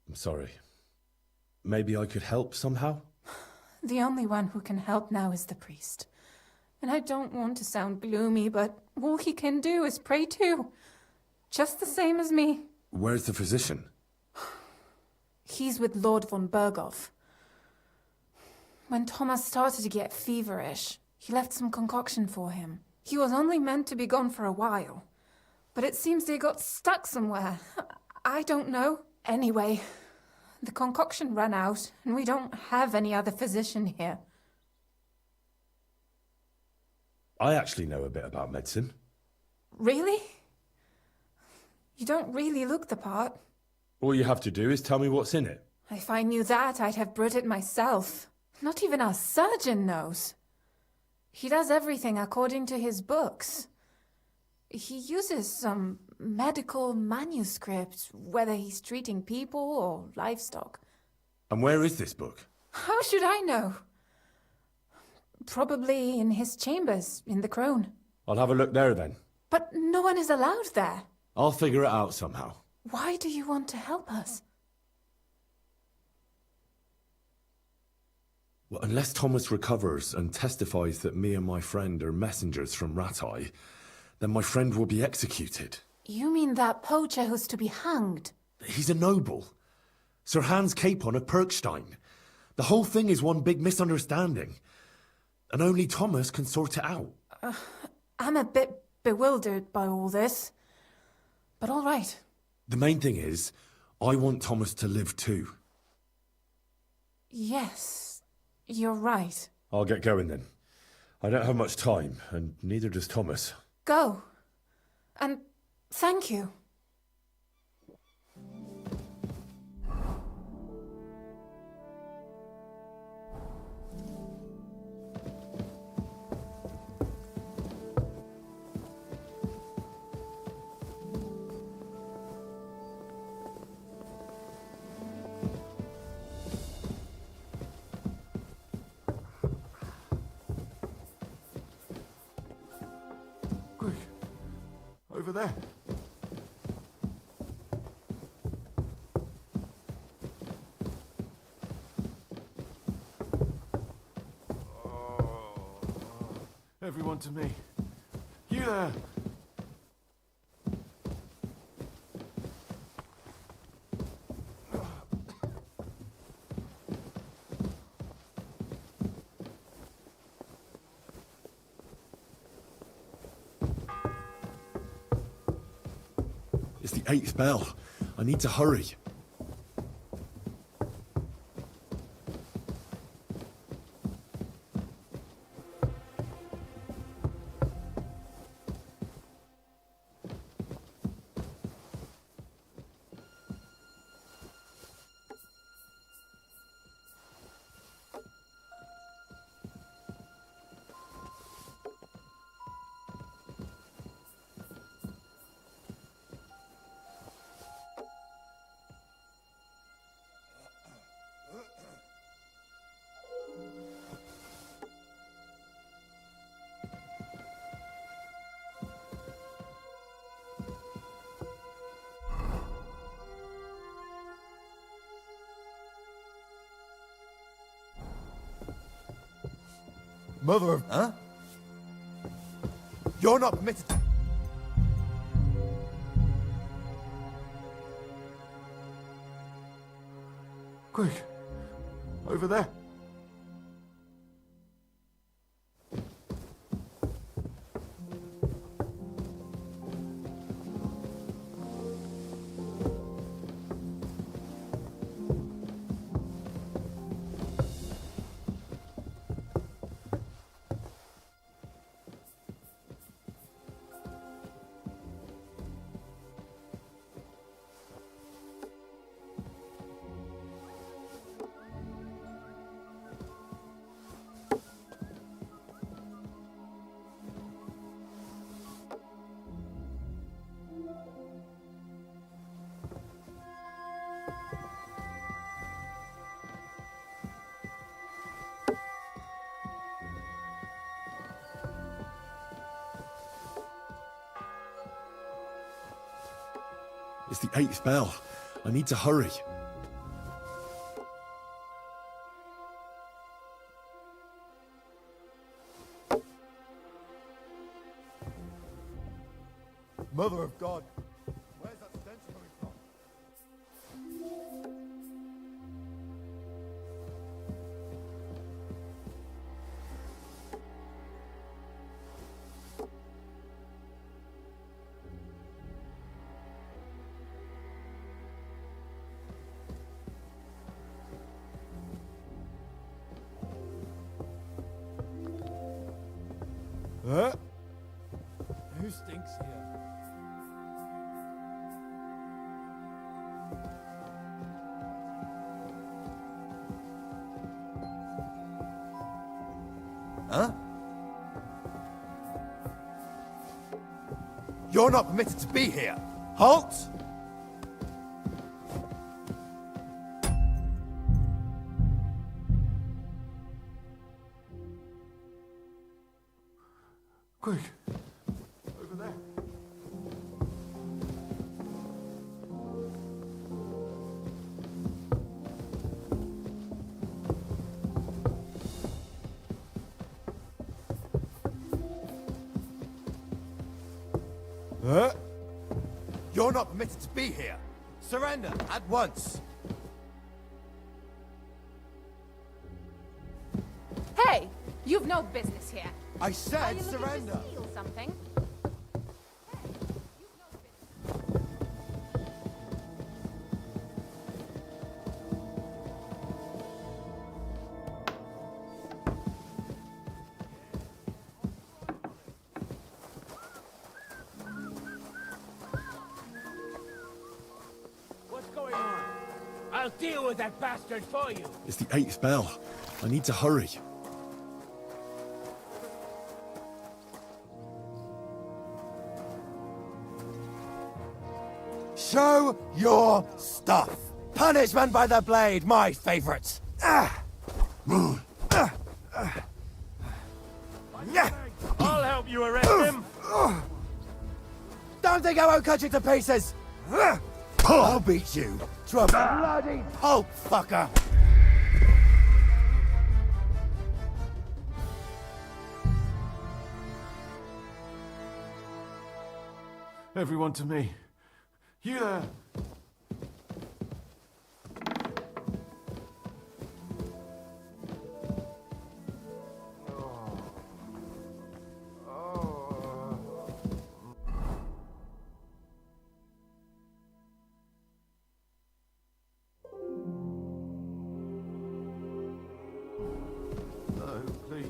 [SPEAKER 9] I'm sorry. Maybe I could help somehow?
[SPEAKER 16] The only one who can help now is the priest. And I don't want to sound gloomy, but all he can do is pray too. Just the same as me.
[SPEAKER 9] Where's the physician?
[SPEAKER 16] He's with Lord von Berghoff. When Thomas started to get feverish, he left some concoction for him. He was only meant to be gone for a while. But it seems they got stuck somewhere. I don't know. Anyway, the concoction ran out, and we don't have any other physician here.
[SPEAKER 9] I actually know a bit about medicine.
[SPEAKER 16] Really? You don't really look the part.
[SPEAKER 9] All you have to do is tell me what's in it.
[SPEAKER 16] If I knew that, I'd have brewed it myself. Not even our surgeon knows. He does everything according to his books. He uses some medical manuscript, whether he's treating people or livestock.
[SPEAKER 9] And where is this book?
[SPEAKER 16] How should I know? Probably in his chambers, in the Crone.
[SPEAKER 9] I'll have a look there then.
[SPEAKER 16] But no one is allowed there.
[SPEAKER 9] I'll figure it out somehow.
[SPEAKER 16] Why do you want to help us?
[SPEAKER 9] Well, unless Thomas recovers and testifies that me and my friend are messengers from Ratai, then my friend will be executed.
[SPEAKER 16] You mean that poacher who's to be hanged?
[SPEAKER 9] He's a noble. Sir Hans Capon of Perkstein. The whole thing is one big misunderstanding. And only Thomas can sort it out.
[SPEAKER 16] I'm a bit bewildered by all this. But all right.
[SPEAKER 9] The main thing is, I want Thomas to live too.
[SPEAKER 16] Yes, you're right.
[SPEAKER 9] I'll get going then. I don't have much time, and neither does Thomas.
[SPEAKER 16] Go. And thank you.
[SPEAKER 15] Over there. Everyone to me. You there!
[SPEAKER 9] It's the 8th bell. I need to hurry.
[SPEAKER 14] Mother of... Huh? You're not permitted to...
[SPEAKER 15] Quick! Over there!
[SPEAKER 9] It's the 8th bell. I need to hurry.
[SPEAKER 14] Mother of God, where's that stench coming from?
[SPEAKER 6] Who stinks here?
[SPEAKER 14] Huh? You're not permitted to be here. Halt!
[SPEAKER 15] Quick! Over there.
[SPEAKER 14] You're not permitted to be here. Surrender at once.
[SPEAKER 16] Hey! You've no business here.
[SPEAKER 14] I
[SPEAKER 16] Are
[SPEAKER 14] said
[SPEAKER 16] you looking
[SPEAKER 14] surrender.
[SPEAKER 16] to steal something?
[SPEAKER 2] What's going on? I'll deal with that bastard for you.
[SPEAKER 9] It's the 8th bell. I need to hurry.
[SPEAKER 14] Show your stuff. Punishment by the blade, my favorite.
[SPEAKER 10] I'll help you arrest him.
[SPEAKER 14] Don't think I won't cut you to pieces. I'll beat you to a bloody pulp, fucker.
[SPEAKER 15] Everyone to me. You there! No, please.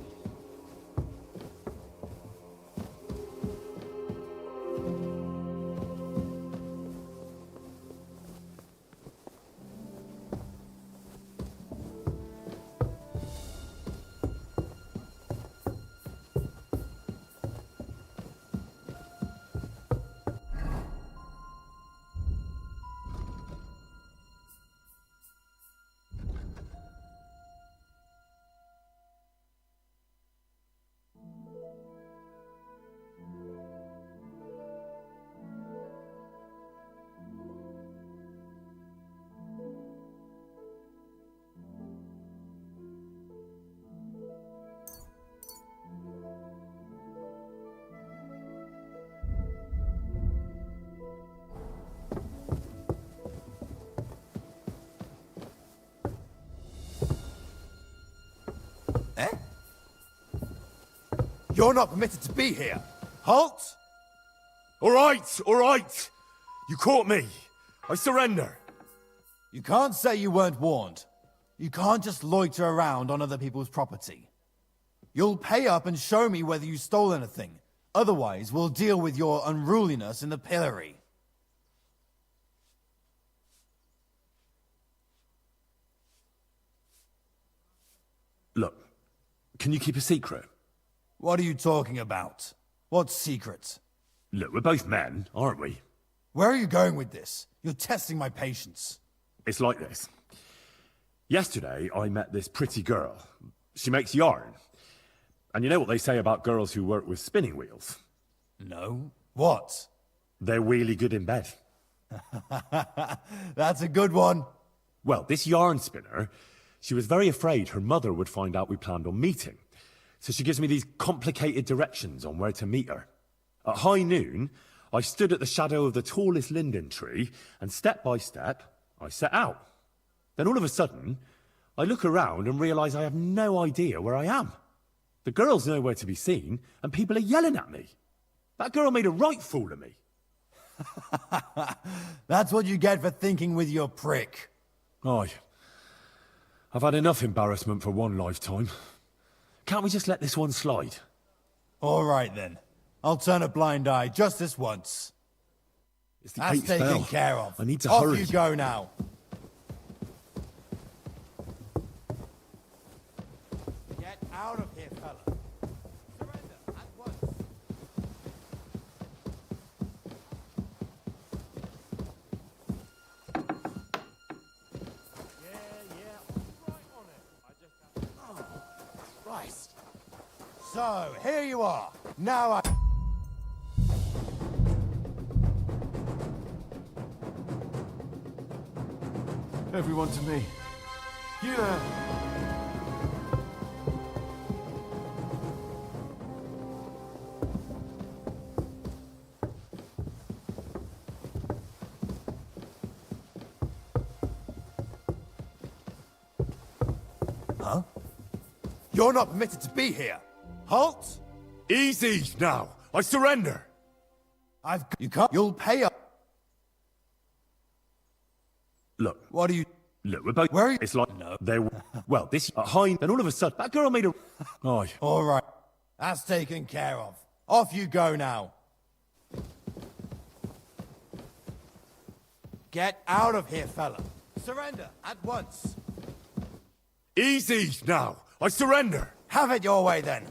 [SPEAKER 14] You're not permitted to be here. Halt!
[SPEAKER 9] All right. You caught me. I surrender.
[SPEAKER 14] You can't say you weren't warned. You can't just loiter around on other people's property. You'll pay up and show me whether you stole anything. Otherwise, we'll deal with your unruliness in the pillory.
[SPEAKER 9] Look, can you keep a secret?
[SPEAKER 14] What are you talking about? What secret?
[SPEAKER 9] Look, we're both men, aren't we?
[SPEAKER 14] Where are you going with this? You're testing my patience.
[SPEAKER 9] It's like this. Yesterday, I met this pretty girl. She makes yarn. And you know what they say about girls who work with spinning wheels?
[SPEAKER 14] No. What?
[SPEAKER 9] They're really good in bed.
[SPEAKER 14] That's a good one.
[SPEAKER 9] Well, this yarn spinner, she was very afraid her mother would find out we planned on meeting. So she gives me these complicated directions on where to meet her. At high noon, I stood at the shadow of the tallest linden tree, and step by step, I set out. Then all of a sudden, I look around and realise I have no idea where I am. The girl's nowhere to be seen, and people are yelling at me. That girl made a right fool of me.
[SPEAKER 14] That's what you get for thinking with your prick.
[SPEAKER 9] Aye. I've had enough embarrassment for one lifetime. Can't we just let this one slide?
[SPEAKER 14] All right, then. I'll turn a blind eye just this once.
[SPEAKER 9] It's the
[SPEAKER 14] That's
[SPEAKER 9] eighth
[SPEAKER 14] taken
[SPEAKER 9] bell.
[SPEAKER 14] care of.
[SPEAKER 9] I need to
[SPEAKER 14] Off
[SPEAKER 9] hurry.
[SPEAKER 14] you go now. Get out of here, fella. Surrender at once. Christ. So, here you are. Now I...
[SPEAKER 15] Everyone to me. You there!
[SPEAKER 14] Huh? You're not permitted to be here. Halt!
[SPEAKER 1] Easy now. I surrender.
[SPEAKER 14] You can't. You'll pay up.
[SPEAKER 9] Look.
[SPEAKER 14] What are you...
[SPEAKER 9] Look, we're both...
[SPEAKER 14] Where are you...
[SPEAKER 9] It's like... No. They were... Well, this... At high... Then all of a sudden, that girl made a... Aye.
[SPEAKER 14] All right. That's taken care of. Off you go now. Get out of here, fella. Surrender at once.
[SPEAKER 1] Easy now. I surrender.
[SPEAKER 14] Have it your way, then.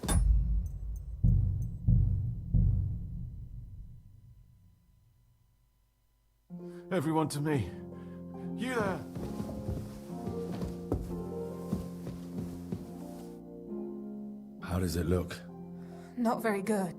[SPEAKER 15] Everyone to me. You there!
[SPEAKER 1] How does it look?
[SPEAKER 16] Not very good.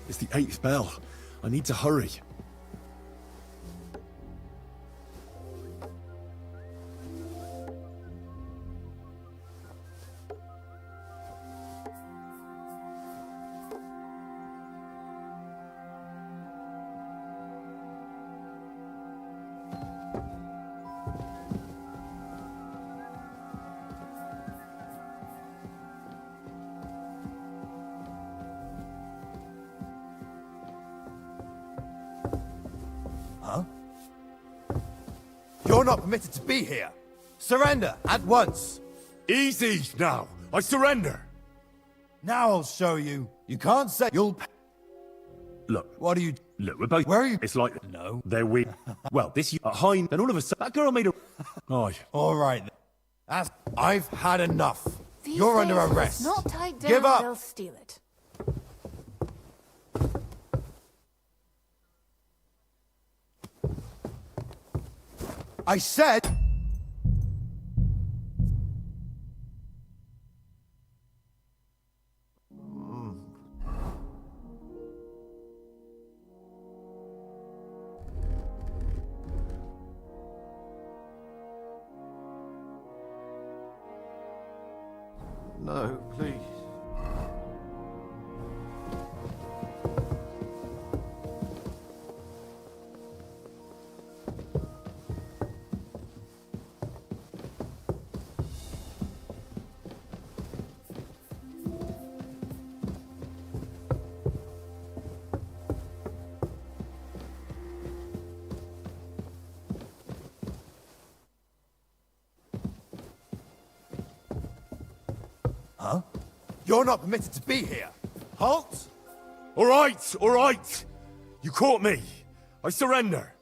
[SPEAKER 9] It's the eighth bell. I need to hurry.
[SPEAKER 14] Huh? You're not permitted to be here. Surrender at once.
[SPEAKER 1] Easy now. I surrender.
[SPEAKER 14] Now I'll show you. You can't say you'll...
[SPEAKER 9] Look.
[SPEAKER 14] What are you...
[SPEAKER 9] Look, we're both...
[SPEAKER 14] Where are you...
[SPEAKER 9] It's like...
[SPEAKER 14] No.
[SPEAKER 9] They're weird. Well, this... At high... Then all of a sudden... That girl made a... Aye.
[SPEAKER 14] All right. Then. I've had enough.
[SPEAKER 3] These
[SPEAKER 14] You're under
[SPEAKER 3] days, if
[SPEAKER 14] arrest.
[SPEAKER 3] it's not tied down,
[SPEAKER 14] Give up.
[SPEAKER 3] they'll steal it.
[SPEAKER 14] I said...
[SPEAKER 15] No, please.
[SPEAKER 14] Huh? You're not permitted to be here. Halt!
[SPEAKER 9] All right. You caught me. I surrender.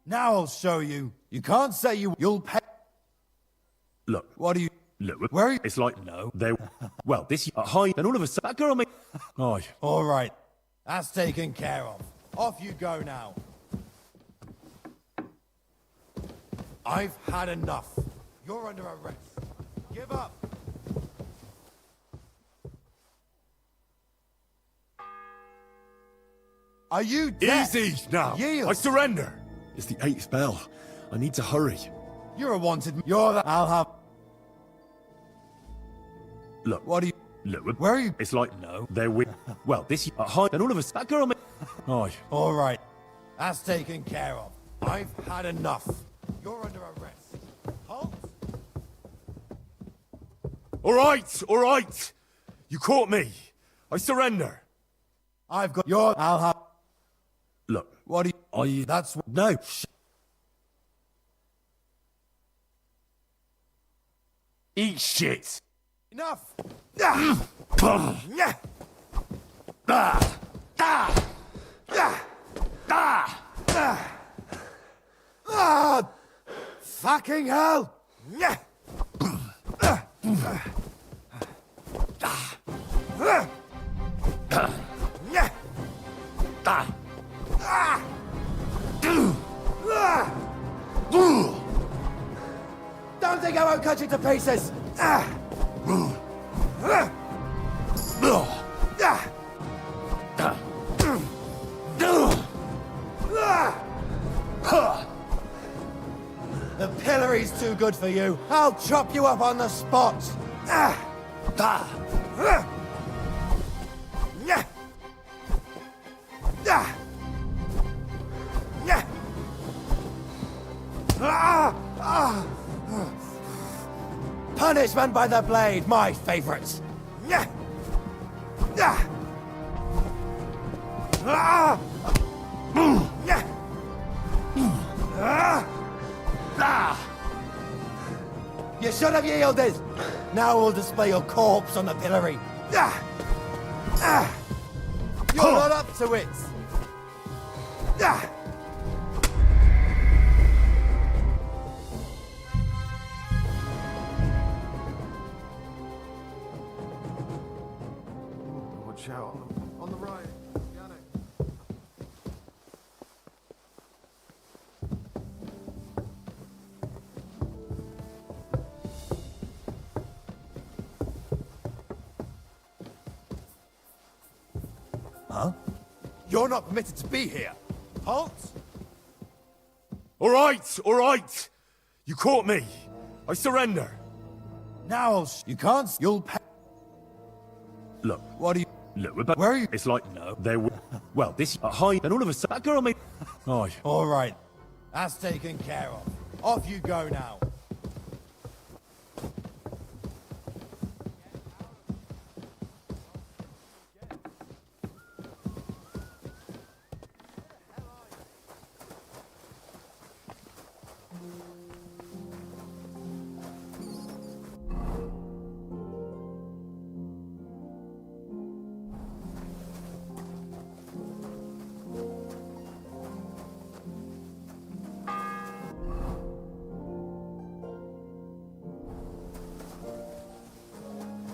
[SPEAKER 14] Now I'll show you. You can't say you'll pay.
[SPEAKER 9] Look.
[SPEAKER 14] What do you...
[SPEAKER 9] Look.
[SPEAKER 14] Where are you?
[SPEAKER 9] It's like... No. Well, this... Hi. Then all of a sudden... That girl made... Aye.
[SPEAKER 14] All right. That's taken care of. Off you go now. I've had enough. You're under arrest. Give up. Are you deaf?
[SPEAKER 9] Easy now.
[SPEAKER 14] Yield.
[SPEAKER 9] I surrender. It's the 8th bell. I need to hurry.
[SPEAKER 14] You're a wanted... You're the... I'll have...
[SPEAKER 9] Look.
[SPEAKER 14] What do you...
[SPEAKER 9] Look.
[SPEAKER 14] Where are you?
[SPEAKER 9] It's like... No. They're with... Well, this... Hi. Then all of a sudden... That girl made... Aye.
[SPEAKER 14] All right. That's taken care of. I've had enough. You're under arrest. Halt!
[SPEAKER 9] All right. You caught me. I surrender.
[SPEAKER 14] I've got your... I'll have...
[SPEAKER 9] Look.
[SPEAKER 14] What do you... That's...
[SPEAKER 9] No. Eat shit.
[SPEAKER 14] Enough! Fucking hell! Don't think I won't cut you to pieces! The pillory's too good for you. I'll chop you up on the spot. Punishment by the blade, my favorite. You should have yielded. Now we'll display your corpse on the pillory. You're not up to it.
[SPEAKER 6] Watch out on the right. Got it.
[SPEAKER 14] Huh? You're not permitted to be here. Halt!
[SPEAKER 9] All right. You caught me. I surrender.
[SPEAKER 14] Now you can't... You'll pay...
[SPEAKER 9] Look.
[SPEAKER 14] What do you...
[SPEAKER 9] Look.
[SPEAKER 14] Where are you?
[SPEAKER 9] It's like... No. They're... Well, this... Hi. And all of a sudden... That girl made... Aye.
[SPEAKER 14] All right. That's taken care of. Off you go now.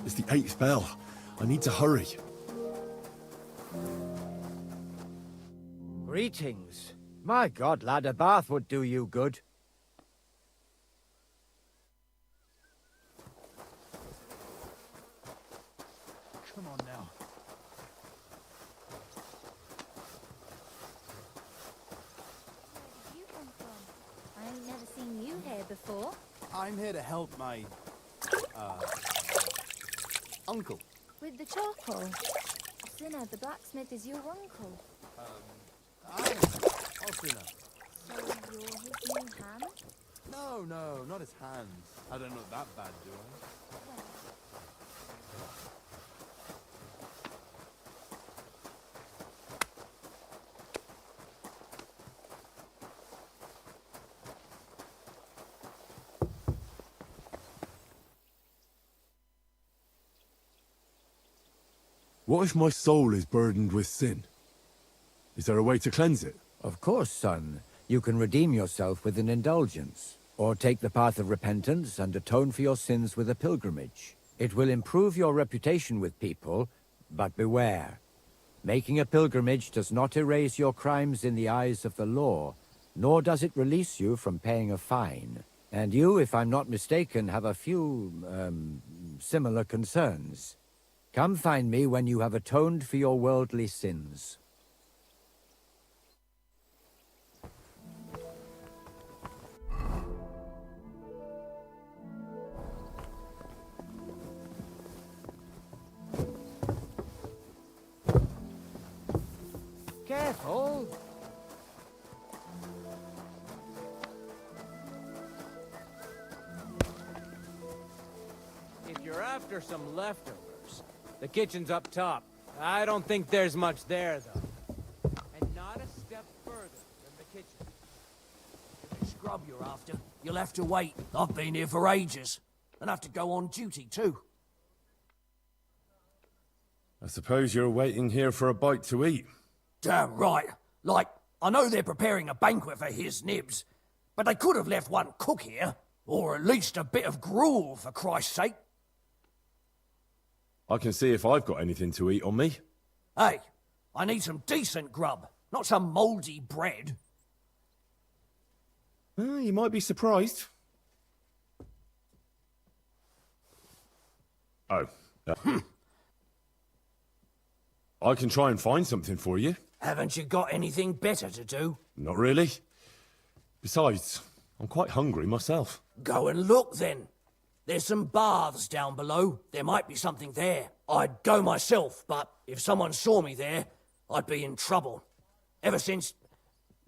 [SPEAKER 9] It's the 8th bell. I need to hurry.
[SPEAKER 12] Greetings. My God, lad, a bath would do you good.
[SPEAKER 6] Come on now.
[SPEAKER 3] Where did you come from? I ain't never seen you here before.
[SPEAKER 6] I'm here to help my... uncle.
[SPEAKER 3] With the charcoal? Sinner, the blacksmith is your uncle.
[SPEAKER 6] Aye. I'll see now.
[SPEAKER 3] So you're his new hand?
[SPEAKER 6] No, not his hands. I don't look that bad, do I?
[SPEAKER 1] What if my soul is burdened with sin? Is there a way to cleanse it?
[SPEAKER 12] Of course, son. You can redeem yourself with an indulgence, or take the path of repentance and atone for your sins with a pilgrimage. It will improve your reputation with people, but beware. Making a pilgrimage does not erase your crimes in the eyes of the law, nor does it release you from paying a fine. And you, if I'm not mistaken, have a few, similar concerns. Come find me when you have atoned for your worldly sins.
[SPEAKER 2] Careful! If you're after some leftovers, the kitchen's up top. I don't think there's much there, though. And not a step further than the kitchen.
[SPEAKER 6] If it's scrub you're after, you'll have to wait. I've been here for ages. And have to go on duty, too.
[SPEAKER 1] I suppose you're waiting here for a bite to eat.
[SPEAKER 6] Damn right. Like, I know they're preparing a banquet for his nibs, but they could have left one cook here. Or at least a bit of gruel, for Christ's sake.
[SPEAKER 1] I can see if I've got anything to eat on me.
[SPEAKER 6] Hey, I need some decent grub, not some mouldy bread.
[SPEAKER 1] You might be surprised. Oh. I can try and find something for you.
[SPEAKER 6] Haven't you got anything better to do?
[SPEAKER 1] Not really. Besides, I'm quite hungry myself.
[SPEAKER 6] Go and look, then. There's some baths down below. There might be something there. I'd go myself, but if someone saw me there, I'd be in trouble. Ever since...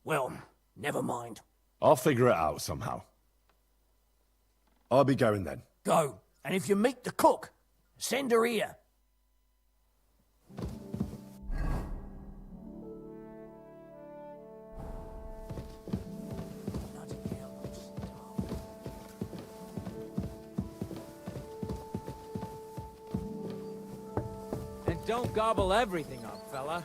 [SPEAKER 6] well, never mind.
[SPEAKER 1] I'll figure it out somehow. I'll be going then.
[SPEAKER 6] Go, and if you meet the cook, send her here.
[SPEAKER 2] And don't gobble everything up, fella.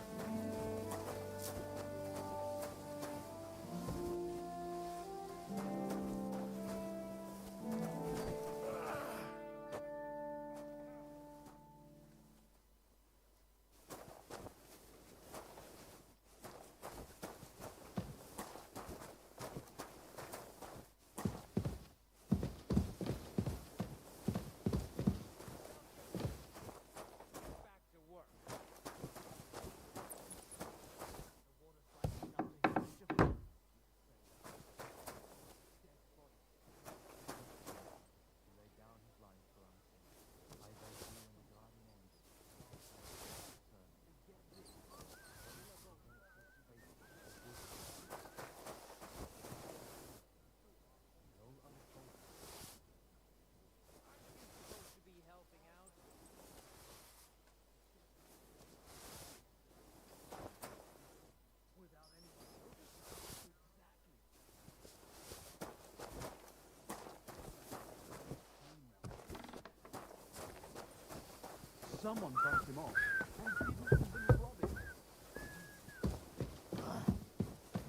[SPEAKER 7] Someone bumped him off.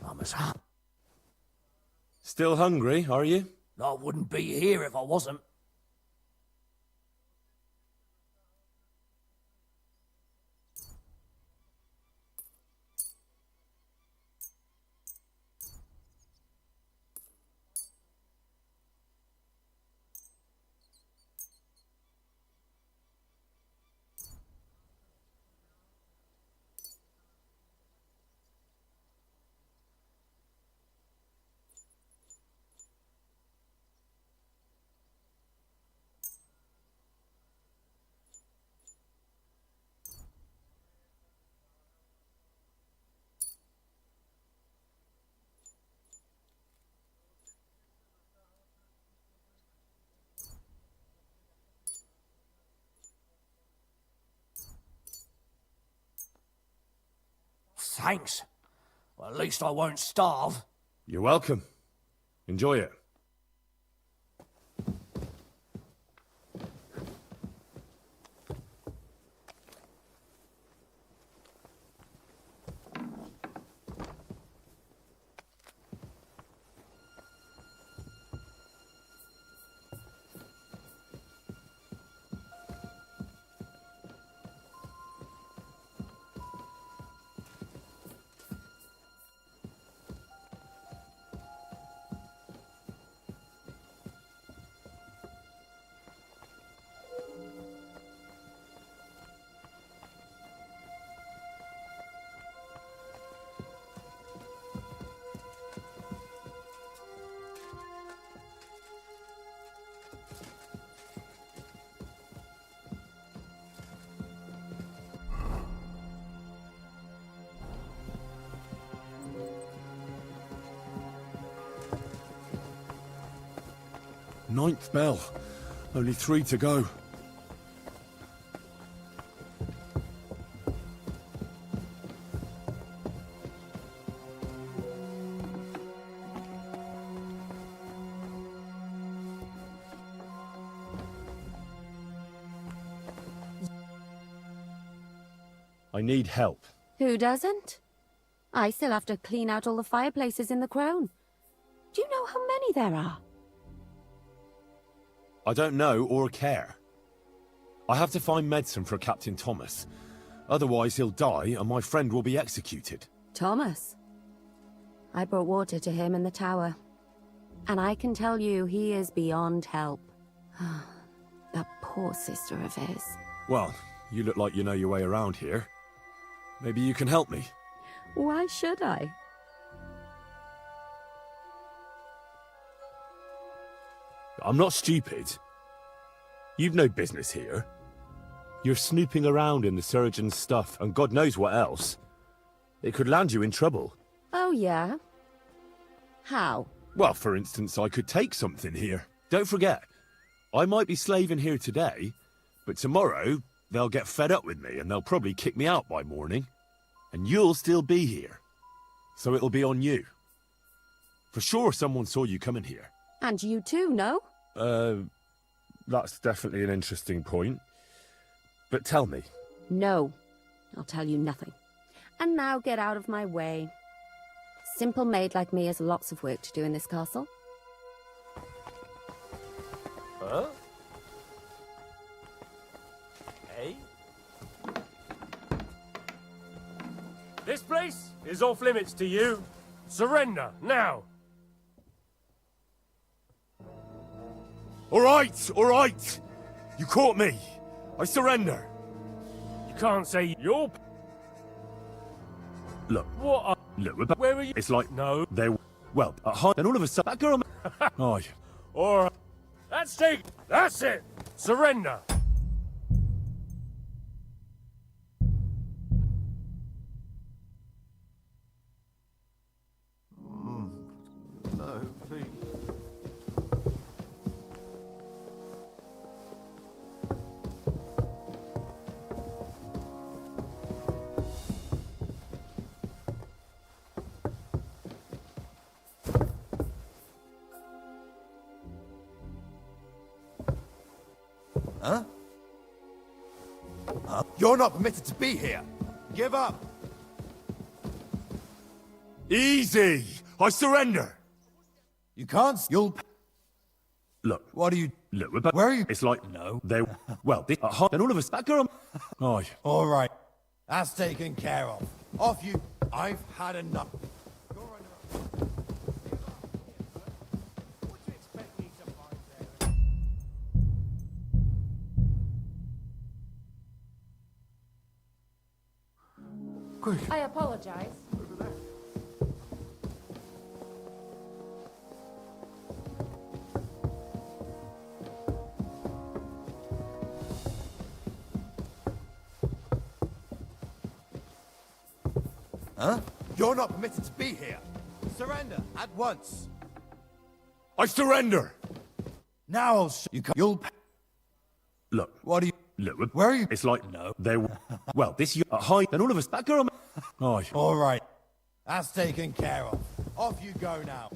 [SPEAKER 6] I'm as hungry.
[SPEAKER 1] Still hungry, are you?
[SPEAKER 6] I wouldn't be here if I wasn't. Thanks. Well, at least I won't starve.
[SPEAKER 1] You're welcome. Enjoy it. 9th bell. Only 3 to go.
[SPEAKER 9] I need help.
[SPEAKER 17] Who doesn't? I still have to clean out all the fireplaces in the Crown. Do you know how many there are?
[SPEAKER 9] I don't know or care. I have to find medicine for Captain Thomas. Otherwise he'll die and my friend will be executed.
[SPEAKER 17] Thomas? I brought water to him in the tower. And I can tell you he is beyond help. That poor sister of his.
[SPEAKER 9] Well, you look like you know your way around here. Maybe you can help me.
[SPEAKER 17] Why should I?
[SPEAKER 9] I'm not stupid. You've no business here. You're snooping around in the surgeon's stuff and God knows what else. It could land you in trouble.
[SPEAKER 17] Oh, yeah? How?
[SPEAKER 9] Well, for instance, I could take something here. Don't forget, I might be slaving here today, but tomorrow they'll get fed up with me and they'll probably kick me out by morning. And you'll still be here. So it'll be on you. For sure someone saw you coming here.
[SPEAKER 17] And you too, no?
[SPEAKER 9] That's definitely an interesting point. But tell me.
[SPEAKER 17] No. I'll tell you nothing. And now get out of my way. Simple maid like me has lots of work to do in this castle.
[SPEAKER 15] Huh? Hey? This place is off limits to you. Surrender, now!
[SPEAKER 9] All right! You caught me. I surrender.
[SPEAKER 15] You can't say you're...
[SPEAKER 9] Look.
[SPEAKER 15] What are...
[SPEAKER 9] Look,
[SPEAKER 15] where are you?
[SPEAKER 9] It's like...
[SPEAKER 15] No.
[SPEAKER 9] They're... Well, at home, then all of a sudden... That girl... Aye.
[SPEAKER 15] Alright. That's taken. That's it. Surrender.
[SPEAKER 14] No, please. Huh? You're not permitted to be here. Give up.
[SPEAKER 9] Easy! I surrender!
[SPEAKER 14] You can't. You'll.
[SPEAKER 9] Look.
[SPEAKER 14] What are you?
[SPEAKER 9] Look,
[SPEAKER 14] where are you?
[SPEAKER 9] It's like... No. They... Well, this... At home, then all of a sudden... That girl... Aye.
[SPEAKER 14] All right. That's taken care of. Off you. I've had enough.
[SPEAKER 13] I apologize.
[SPEAKER 14] Huh? You're not permitted to be here. Surrender at once.
[SPEAKER 9] I surrender!
[SPEAKER 14] Now I'll you. You'll.
[SPEAKER 9] Look.
[SPEAKER 14] What are you?
[SPEAKER 9] Look,
[SPEAKER 14] where are you?
[SPEAKER 9] It's like... No. They... Well, this... At high... Then all of us... That girl... Aye.
[SPEAKER 14] All right. That's taken care of. Off you go now.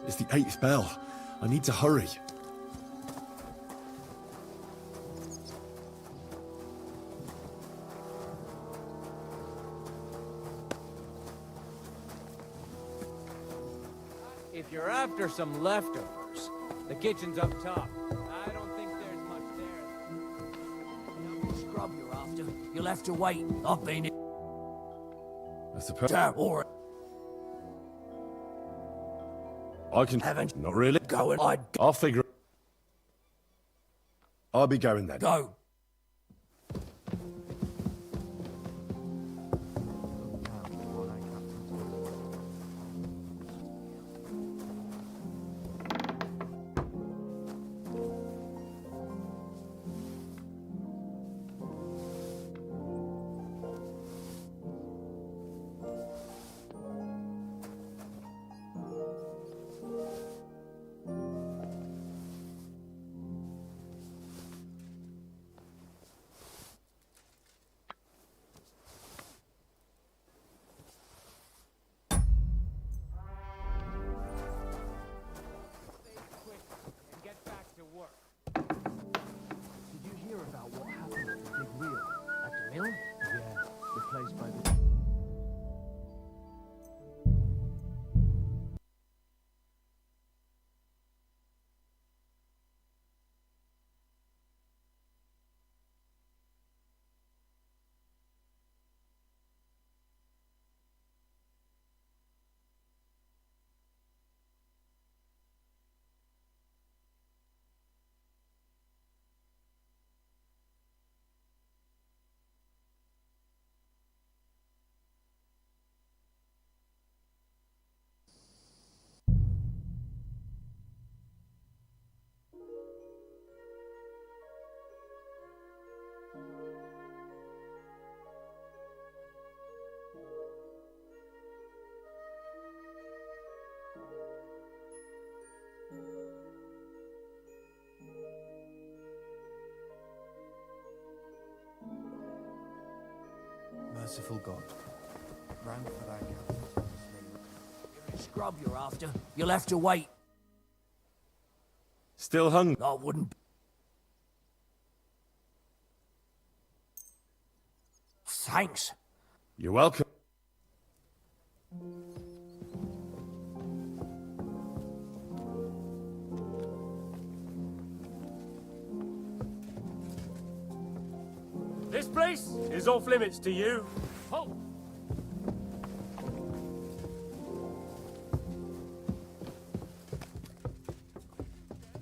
[SPEAKER 9] It's the 8th bell. I need to hurry.
[SPEAKER 2] If you're after some leftovers, the kitchen's up top. I don't think there's much there.
[SPEAKER 6] Scrub you're after. You'll have to wait. I've been in...
[SPEAKER 9] I suppose...
[SPEAKER 6] Or...
[SPEAKER 9] I can...
[SPEAKER 6] Haven't...
[SPEAKER 9] Not really.
[SPEAKER 6] Go and...
[SPEAKER 9] I'll figure...
[SPEAKER 1] I'll be going then.
[SPEAKER 6] Go.
[SPEAKER 4] Did you hear about what happened to the big wheel at the mill? Yeah, replaced by the...
[SPEAKER 11] Merciful God, grant that I can.
[SPEAKER 6] Scrub you're after. You'll have to wait.
[SPEAKER 9] Still hungry?
[SPEAKER 6] I wouldn't... Thanks.
[SPEAKER 9] You're welcome.
[SPEAKER 10] This place is off limits to you. Halt!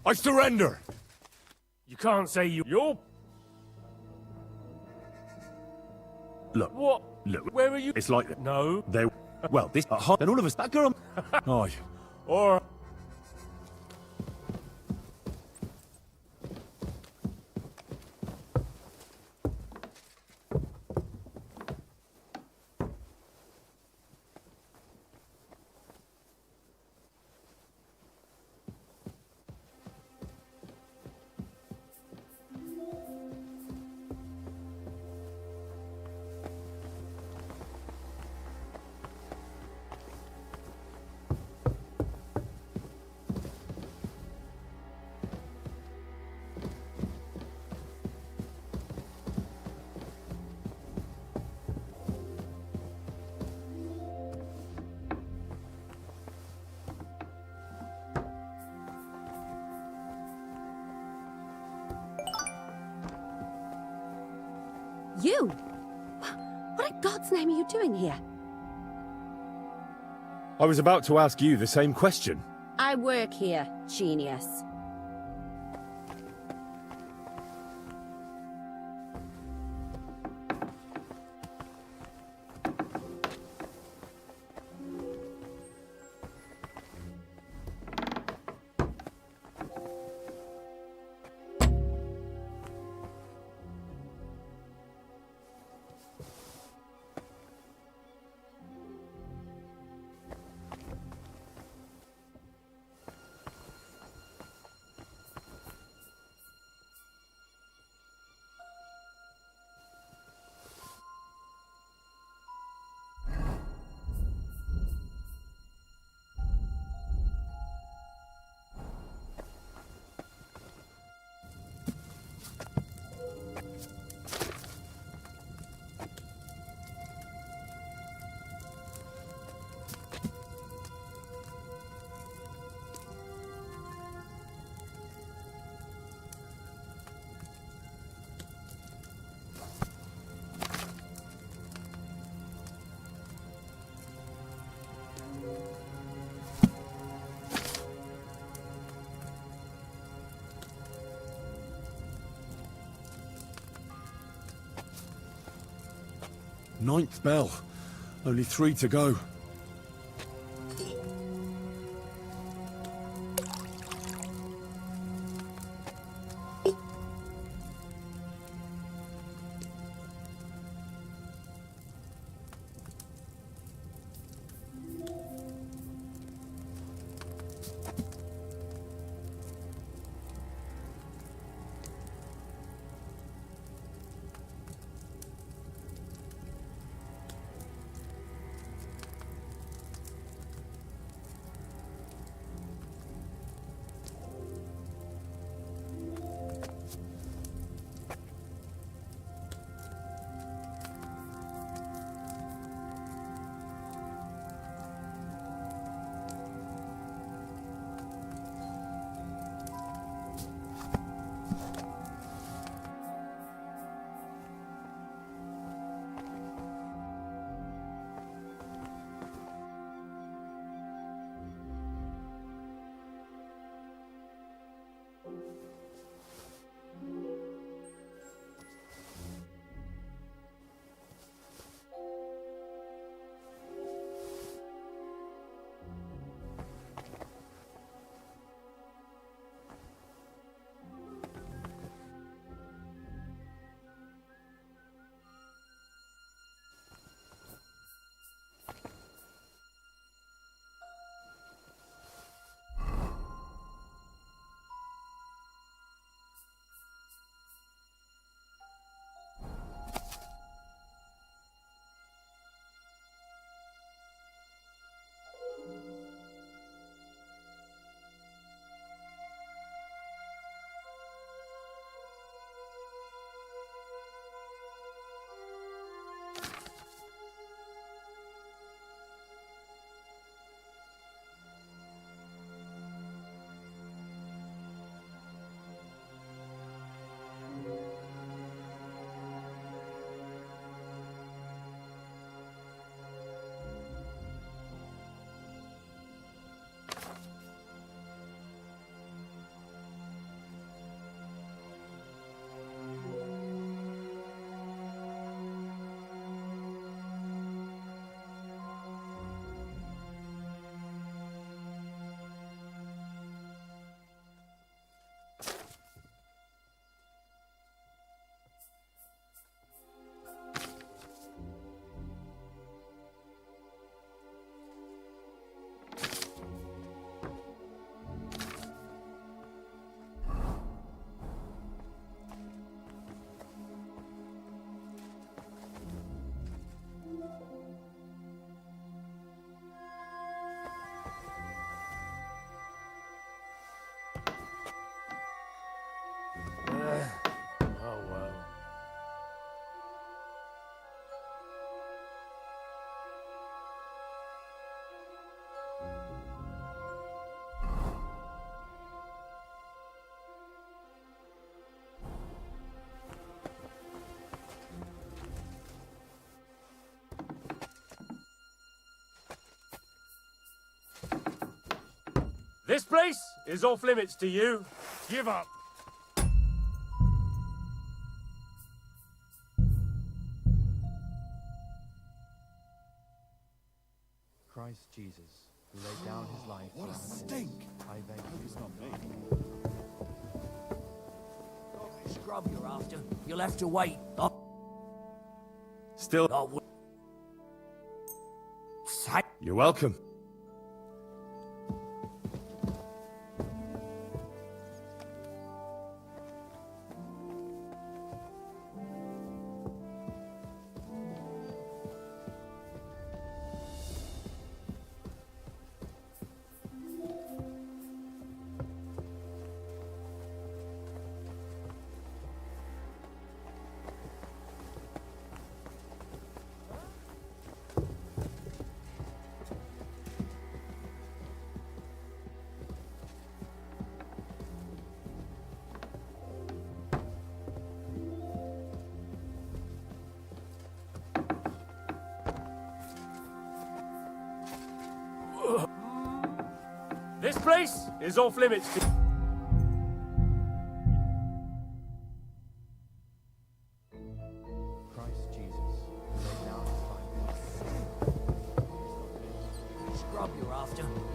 [SPEAKER 1] I surrender!
[SPEAKER 10] You can't say you're...
[SPEAKER 9] Look.
[SPEAKER 10] What?
[SPEAKER 9] Look.
[SPEAKER 10] Where are you?
[SPEAKER 9] It's like that.
[SPEAKER 10] No.
[SPEAKER 9] They... Well, this... then all of us... That girl... Aye.
[SPEAKER 10] Or...
[SPEAKER 17] You? What in God's name are you doing here?
[SPEAKER 9] I was about to ask you the same question.
[SPEAKER 17] I work here, genius.
[SPEAKER 1] 9th bell. Only 3 to go.
[SPEAKER 2] Oh, well.
[SPEAKER 18] This place is off limits to you. Give up.
[SPEAKER 4] Christ Jesus, who laid down his life.
[SPEAKER 14] What a stink!
[SPEAKER 4] I beg you.
[SPEAKER 14] It's not me.
[SPEAKER 6] Scrub you're after. You'll have to wait.
[SPEAKER 9] Still. You're welcome.
[SPEAKER 18] This place is off limits to...
[SPEAKER 4] Christ Jesus, who laid down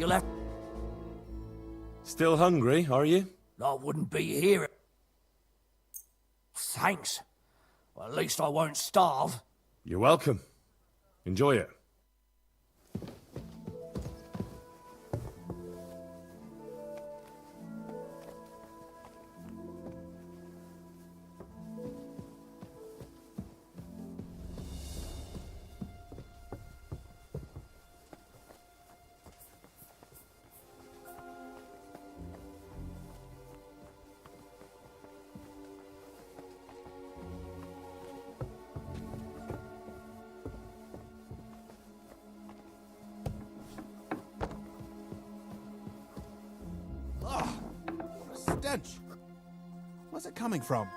[SPEAKER 6] You'll have...
[SPEAKER 9] Still hungry, are you?
[SPEAKER 6] I wouldn't be here. Thanks. Well, at least I won't starve.
[SPEAKER 9] You're welcome. Enjoy it.
[SPEAKER 14] Stench! Where's it coming from?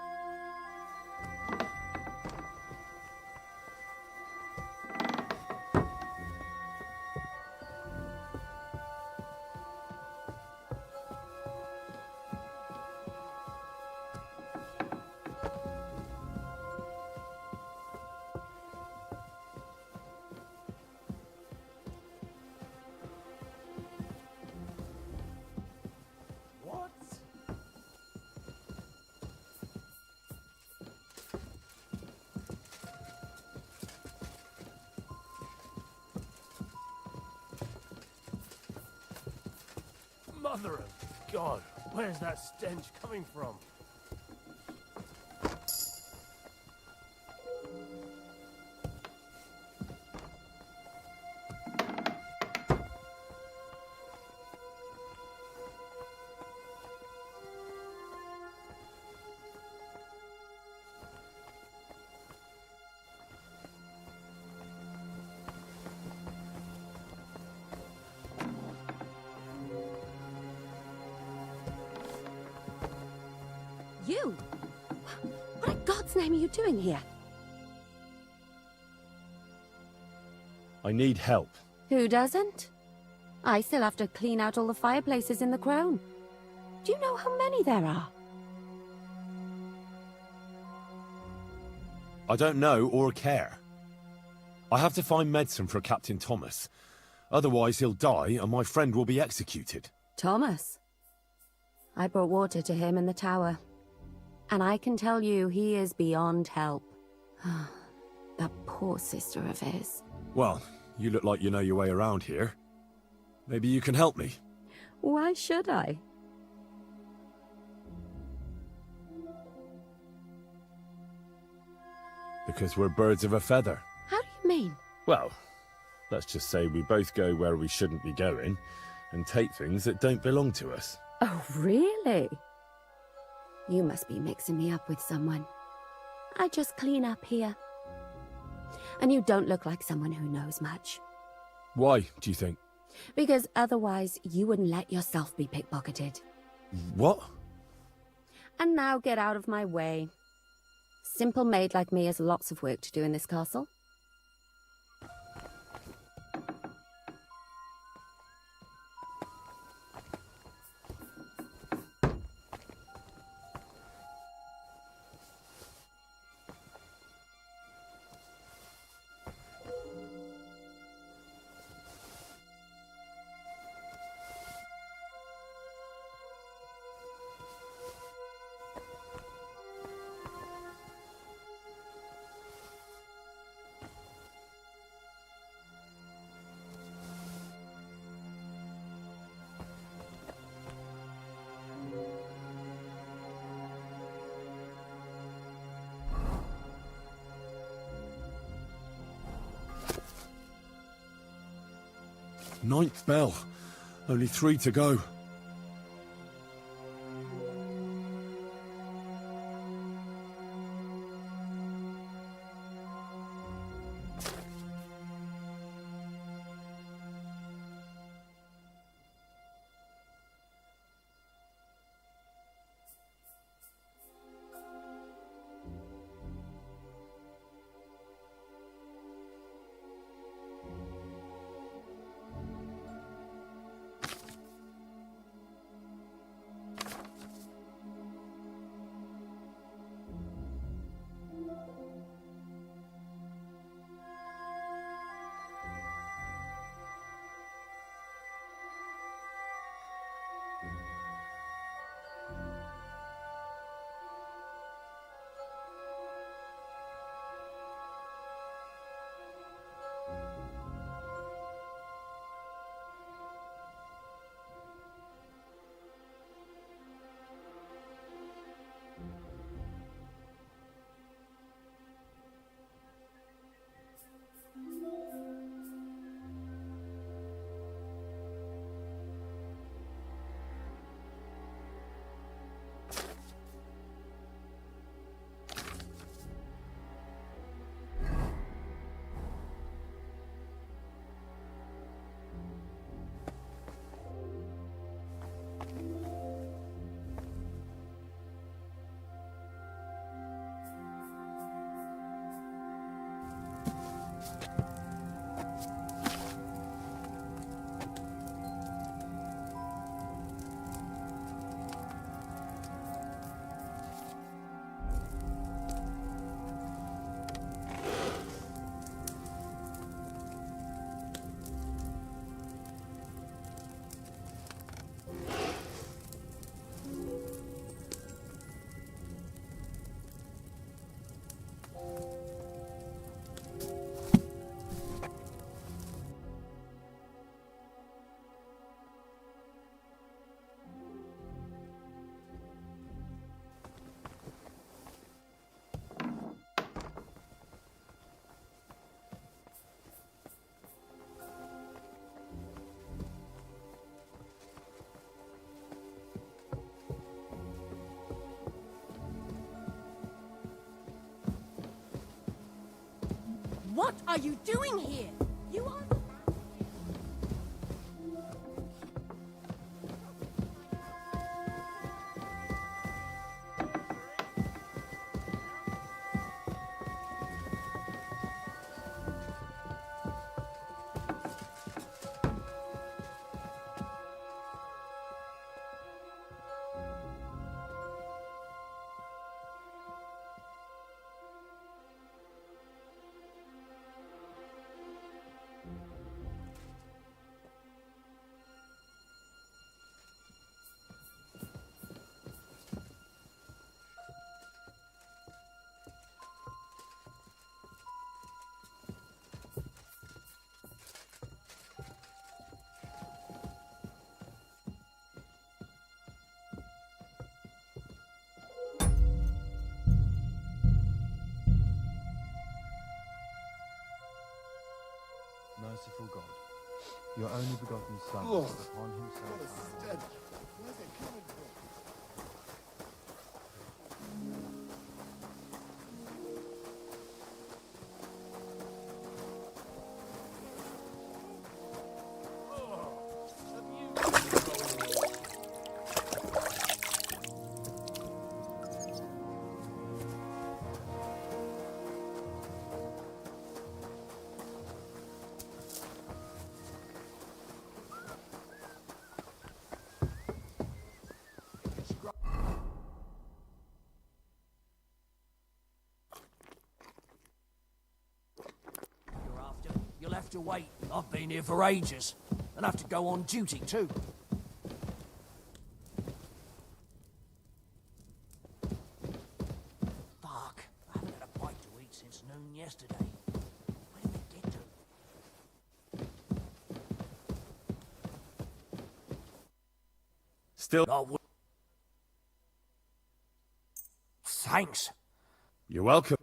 [SPEAKER 18] Mother of God, where's that stench coming from?
[SPEAKER 17] You? What in God's name are you doing here?
[SPEAKER 9] I need help.
[SPEAKER 17] Who doesn't? I still have to clean out all the fireplaces in the Crown. Do you know how many there are?
[SPEAKER 9] I don't know or care. I have to find medicine for Captain Thomas. Otherwise he'll die and my friend will be executed.
[SPEAKER 17] Thomas? I brought water to him in the tower. And I can tell you he is beyond help. That poor sister of his.
[SPEAKER 9] Well, you look like you know your way around here. Maybe you can help me.
[SPEAKER 17] Why should I?
[SPEAKER 9] Because we're birds of a feather.
[SPEAKER 17] How do you mean?
[SPEAKER 9] Well, let's just say we both go where we shouldn't be going and take things that don't belong to us.
[SPEAKER 17] Oh, really? You must be mixing me up with someone. I just clean up here. And you don't look like someone who knows much.
[SPEAKER 9] Why, do you think?
[SPEAKER 17] Because otherwise you wouldn't let yourself be pickpocketed.
[SPEAKER 9] What?
[SPEAKER 17] And now get out of my way. Simple maid like me has lots of work to do in this castle.
[SPEAKER 9] Ninth bell. Only 3 to go.
[SPEAKER 8] What are you doing here? You are...
[SPEAKER 4] Merciful God, your only begotten Son,
[SPEAKER 1] Oh,
[SPEAKER 4] took upon himself.
[SPEAKER 1] Where's it coming from?
[SPEAKER 6] You'll have to wait. I've been here for ages. And have to go on duty, too. Fuck. I haven't had a bite to eat since noon yesterday. Where did they get to?
[SPEAKER 9] Still...
[SPEAKER 6] Oh, thanks.
[SPEAKER 9] You're welcome.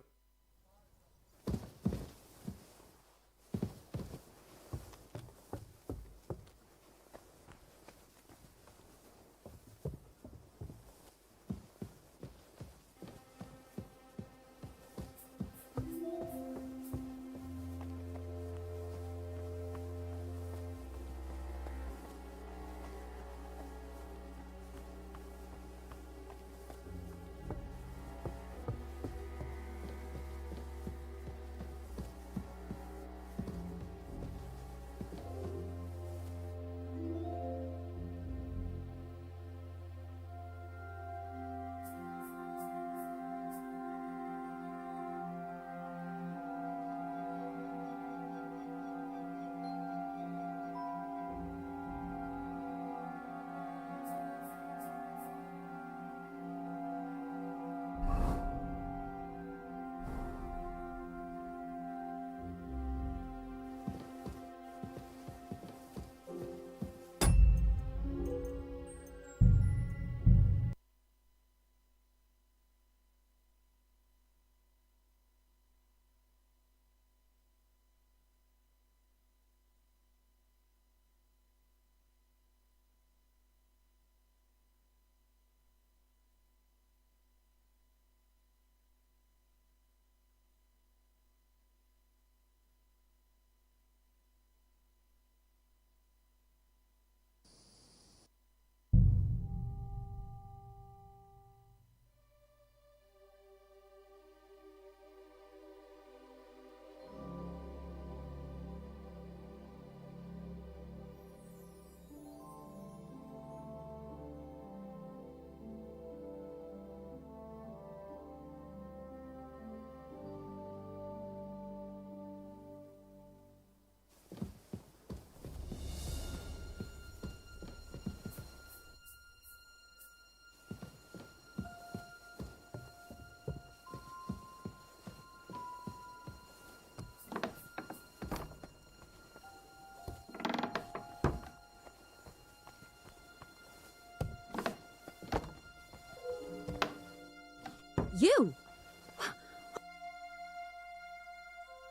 [SPEAKER 17] You!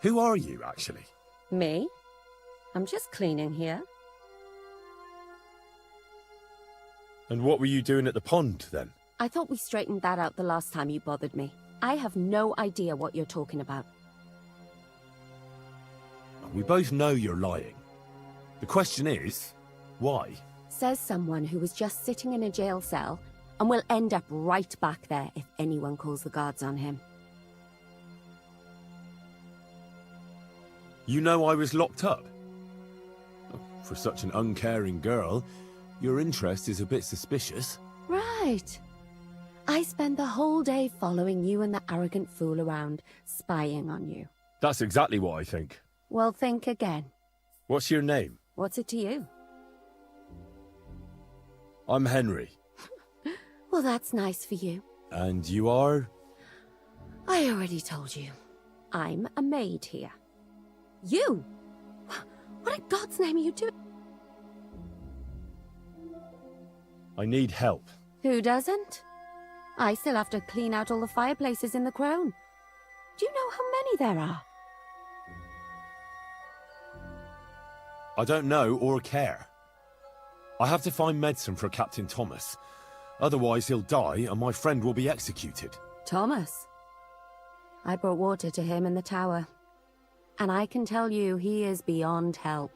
[SPEAKER 9] Who are you, actually?
[SPEAKER 17] Me? I'm just cleaning here.
[SPEAKER 9] And what were you doing at the pond, then?
[SPEAKER 17] I thought we straightened that out the last time you bothered me. I have no idea what you're talking about.
[SPEAKER 1] we both know you're lying. The question is, why?
[SPEAKER 17] Says someone who was just sitting in a jail cell and will end up right back there if anyone calls the guards on him.
[SPEAKER 1] You know I was locked up? For such an uncaring girl, your interest is a bit suspicious.
[SPEAKER 17] Right. I spent the whole day following you and the arrogant fool around, spying on you.
[SPEAKER 1] That's exactly what I think.
[SPEAKER 17] Well, think again.
[SPEAKER 1] What's your name?
[SPEAKER 17] What's it to you?
[SPEAKER 1] I'm Henry.
[SPEAKER 17] Well, that's nice for you.
[SPEAKER 1] And you are?
[SPEAKER 17] I already told you. I'm a maid here. You? What in God's name are you doing?
[SPEAKER 1] I need help.
[SPEAKER 17] Who doesn't? I still have to clean out all the fireplaces in the Crown. Do you know how many there are?
[SPEAKER 1] I don't know or care. I have to find medicine for Captain Thomas. Otherwise he'll die and my friend will be executed.
[SPEAKER 17] Thomas? I brought water to him in the tower. And I can tell you he is beyond help.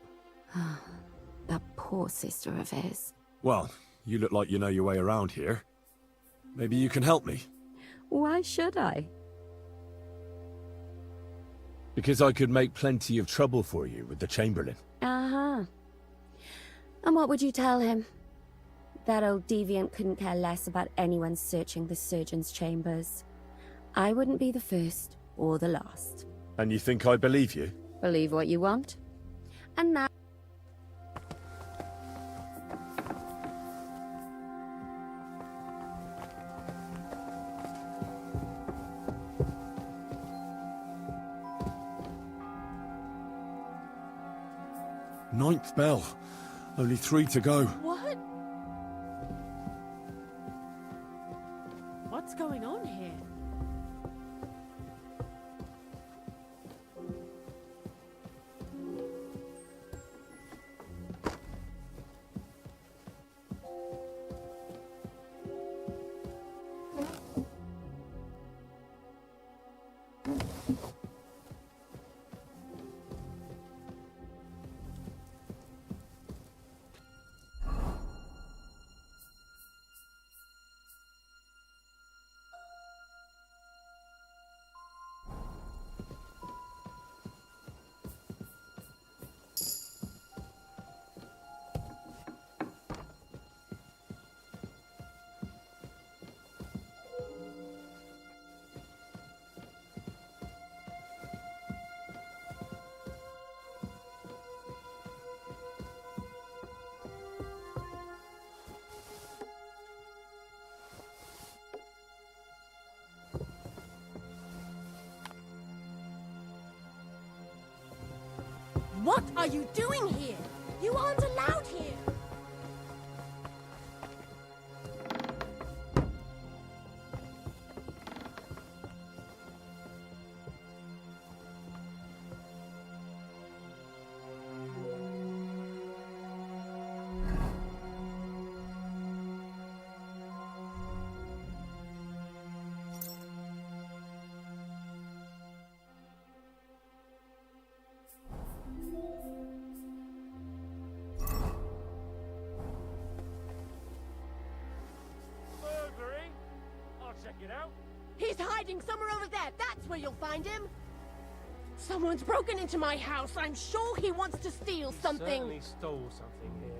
[SPEAKER 17] That poor sister of his.
[SPEAKER 1] Well, you look like you know your way around here. Maybe you can help me.
[SPEAKER 17] Why should I?
[SPEAKER 1] Because I could make plenty of trouble for you with the Chamberlain.
[SPEAKER 17] Uh-huh. And what would you tell him? That old deviant couldn't care less about anyone searching the surgeon's chambers. I wouldn't be the first or the last.
[SPEAKER 1] And you think I believe you?
[SPEAKER 17] Believe what you want. And now...
[SPEAKER 1] Ninth bell. Only 3 to go.
[SPEAKER 8] What? What's going on here?
[SPEAKER 19] What are you doing here? You aren't allowed here.
[SPEAKER 18] Check it out.
[SPEAKER 19] He's hiding somewhere over there. That's where you'll find him. Someone's broken into my house. I'm sure he wants to steal something.
[SPEAKER 18] Certainly stole something here.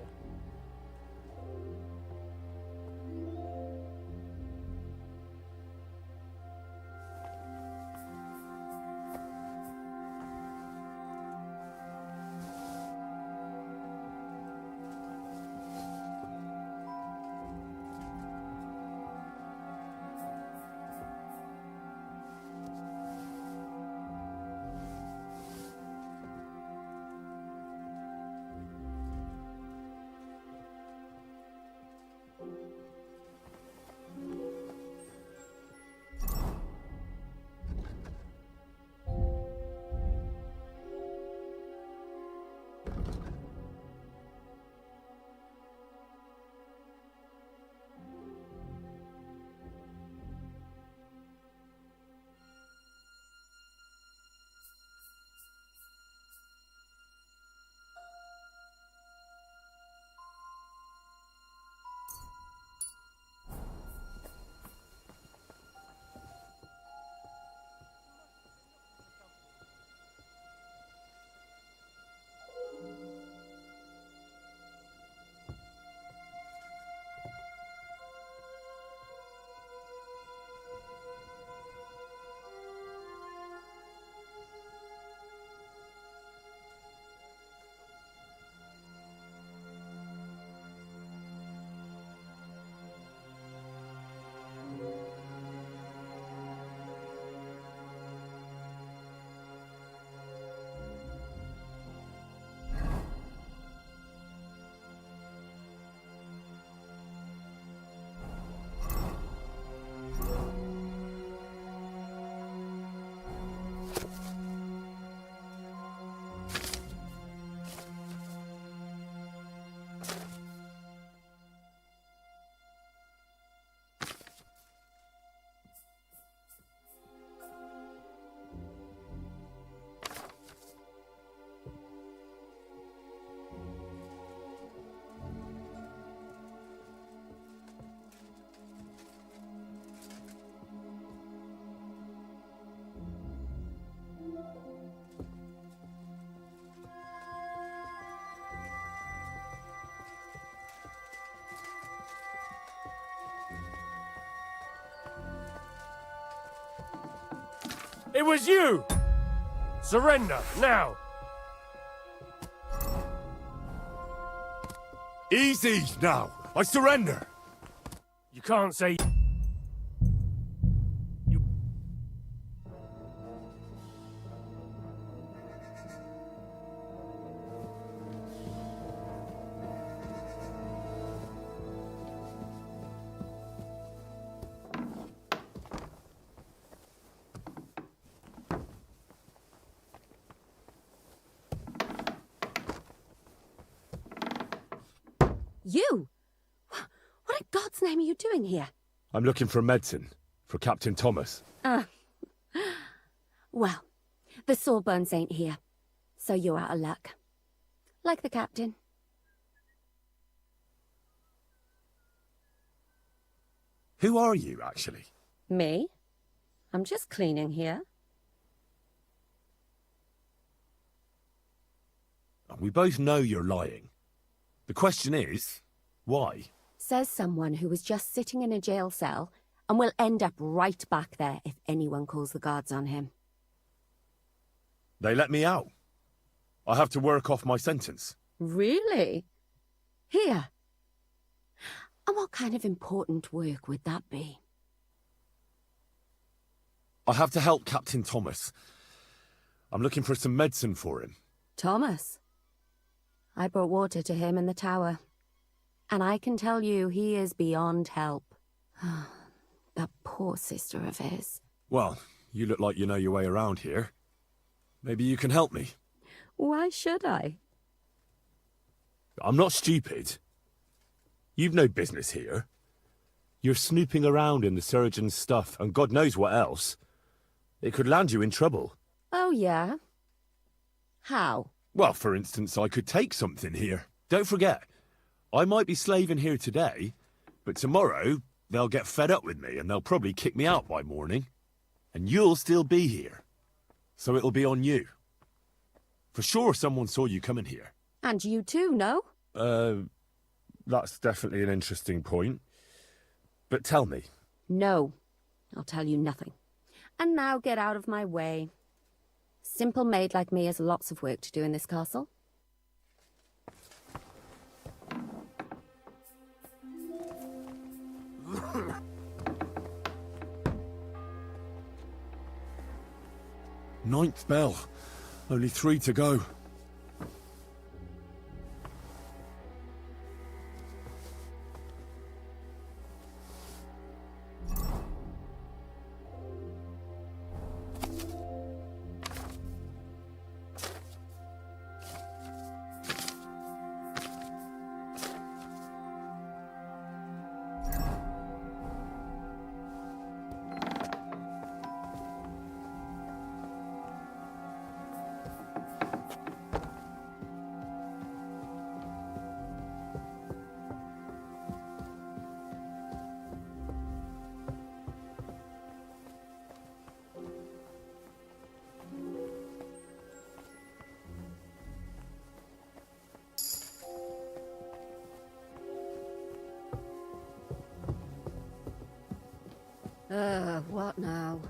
[SPEAKER 18] It was you! Surrender, now!
[SPEAKER 1] Easy now. I surrender.
[SPEAKER 18] You can't say...
[SPEAKER 17] You? What in God's name are you doing here?
[SPEAKER 9] I'm looking for medicine. For Captain Thomas.
[SPEAKER 17] Well, the Sawbones ain't here. So you're out of luck. Like the captain.
[SPEAKER 9] Who are you, actually?
[SPEAKER 17] Me? I'm just cleaning here.
[SPEAKER 9] We both know you're lying. The question is, why?
[SPEAKER 17] Says someone who was just sitting in a jail cell and will end up right back there if anyone calls the guards on him.
[SPEAKER 9] They let me out. I have to work off my sentence.
[SPEAKER 17] Really? Here? And what kind of important work would that be?
[SPEAKER 9] I have to help Captain Thomas. I'm looking for some medicine for him.
[SPEAKER 17] Thomas? I brought water to him in the tower. And I can tell you he is beyond help. That poor sister of his.
[SPEAKER 9] Well, you look like you know your way around here. Maybe you can help me.
[SPEAKER 17] Why should I?
[SPEAKER 9] I'm not stupid. You've no business here. You're snooping around in the surgeon's stuff, and God knows what else. It could land you in trouble.
[SPEAKER 17] Oh, yeah? How?
[SPEAKER 9] Well, for instance, I could take something here. Don't forget, I might be slaving here today, but tomorrow they'll get fed up with me and they'll probably kick me out by morning. And you'll still be here. So it'll be on you. For sure someone saw you coming here.
[SPEAKER 17] And you too, no?
[SPEAKER 9] That's definitely an interesting point. But tell me.
[SPEAKER 17] No, I'll tell you nothing. And now get out of my way. Simple maid like me has lots of work to do in this castle.
[SPEAKER 9] Ninth bell. Only 3 to go.
[SPEAKER 17] What now?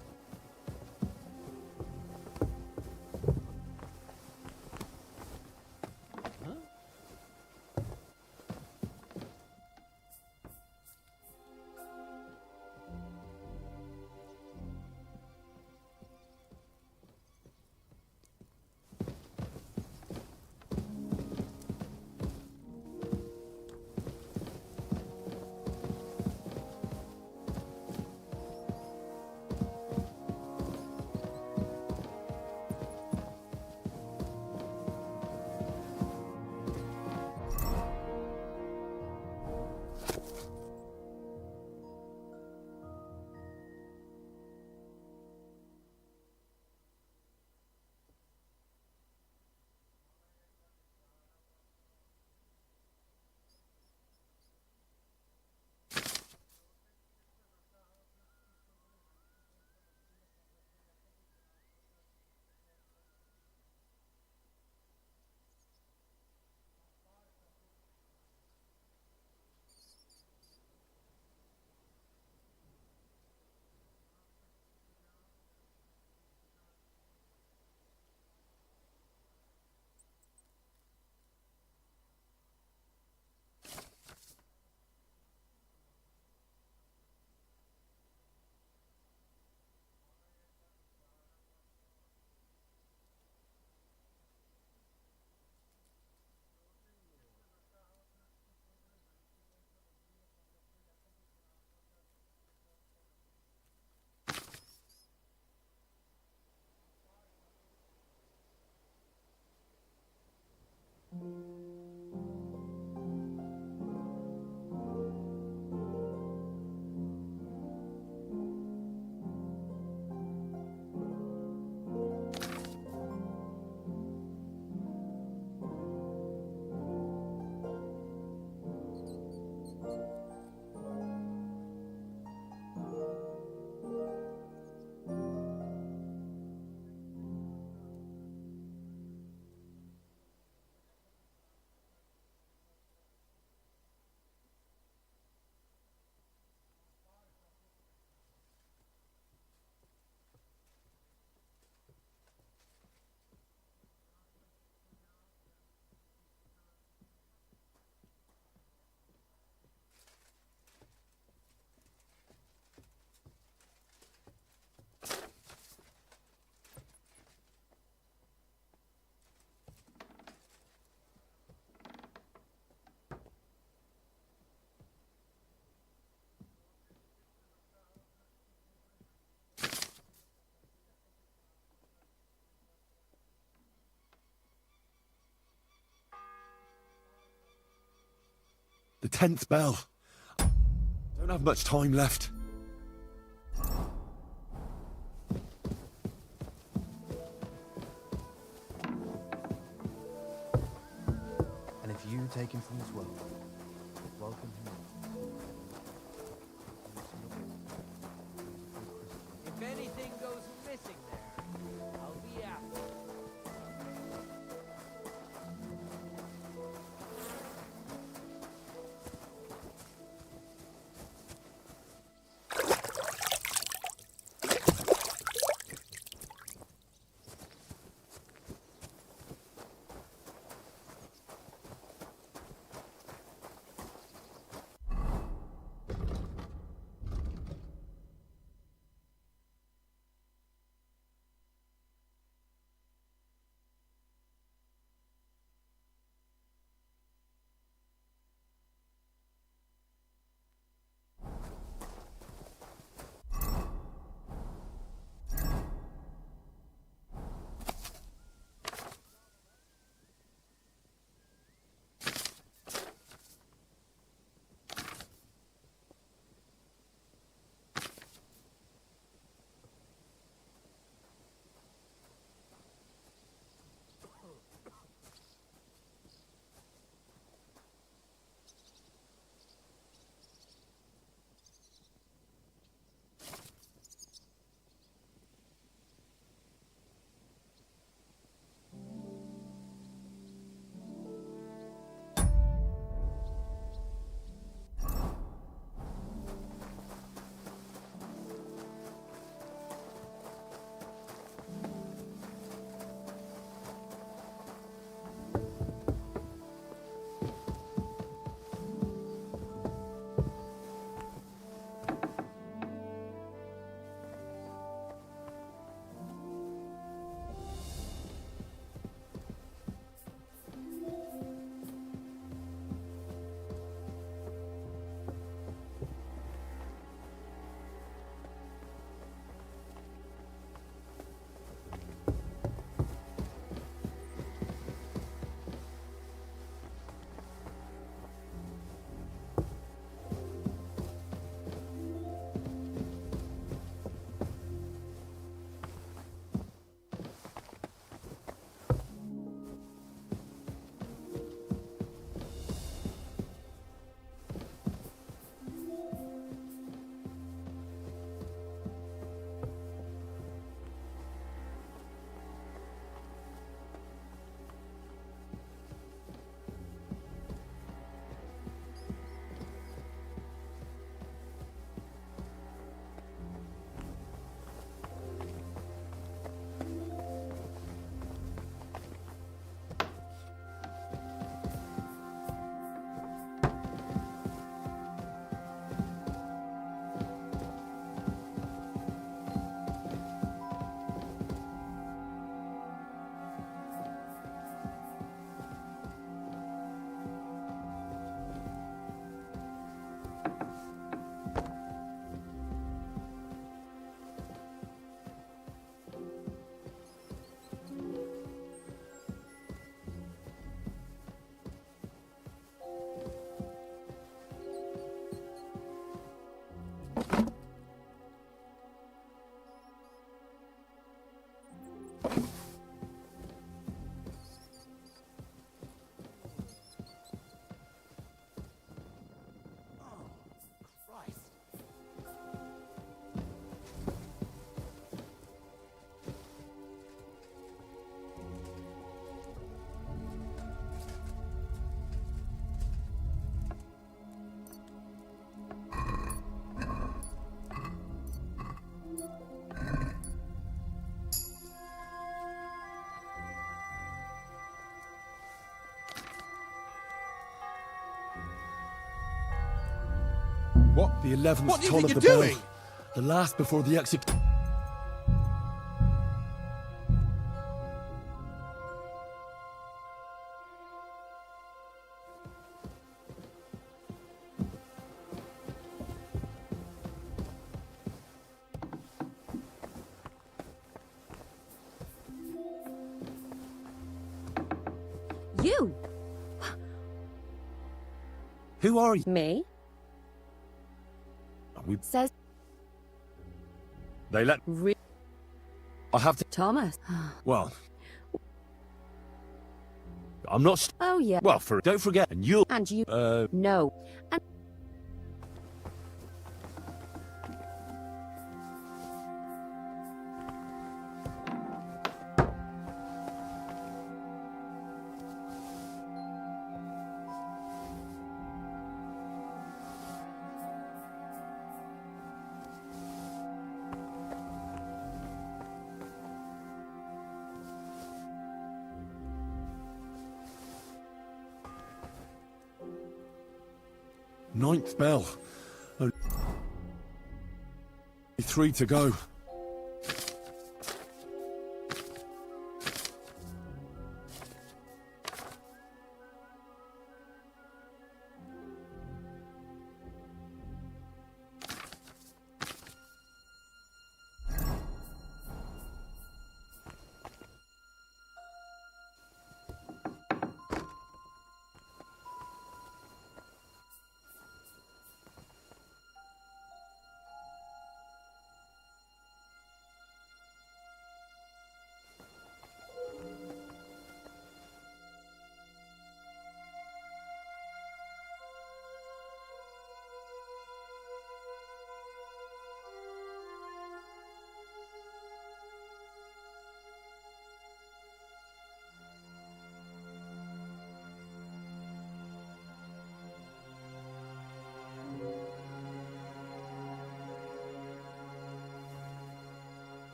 [SPEAKER 9] The 10th bell. Don't have much time left.
[SPEAKER 4] And if you take him from this world, welcome him in.
[SPEAKER 2] If anything goes missing there, I'll be after it.
[SPEAKER 9] What? The 11th
[SPEAKER 14] What do you
[SPEAKER 9] toll
[SPEAKER 14] think
[SPEAKER 9] of
[SPEAKER 14] you're
[SPEAKER 9] the bell.
[SPEAKER 14] doing?
[SPEAKER 9] The last before the exit.
[SPEAKER 17] You!
[SPEAKER 1] Who are you?
[SPEAKER 17] Me?
[SPEAKER 1] We...
[SPEAKER 17] Says...
[SPEAKER 1] They let... I have to...
[SPEAKER 17] Thomas.
[SPEAKER 1] Well... I'm not...
[SPEAKER 17] Oh, yeah.
[SPEAKER 1] Well, don't forget, and you...
[SPEAKER 17] And you... No. And...
[SPEAKER 1] Ninth bell. Only 3 to go.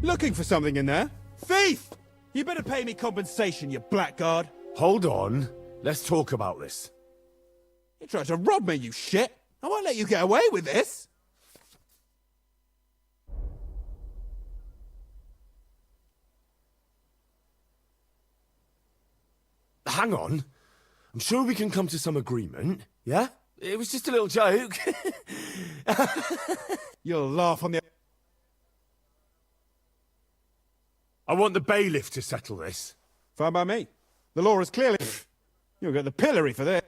[SPEAKER 20] Looking for something in there? Thief! You better pay me compensation, you blackguard.
[SPEAKER 1] Hold on. Let's talk about this.
[SPEAKER 20] You tried to rob me, you shit! I won't let you get away with this!
[SPEAKER 1] Hang on. I'm sure we can come to some agreement, yeah? It was just a little joke.
[SPEAKER 20] You'll laugh on the...
[SPEAKER 1] I want the bailiff to settle this.
[SPEAKER 20] Fine by me. The law is clearly... You'll get the pillory for this.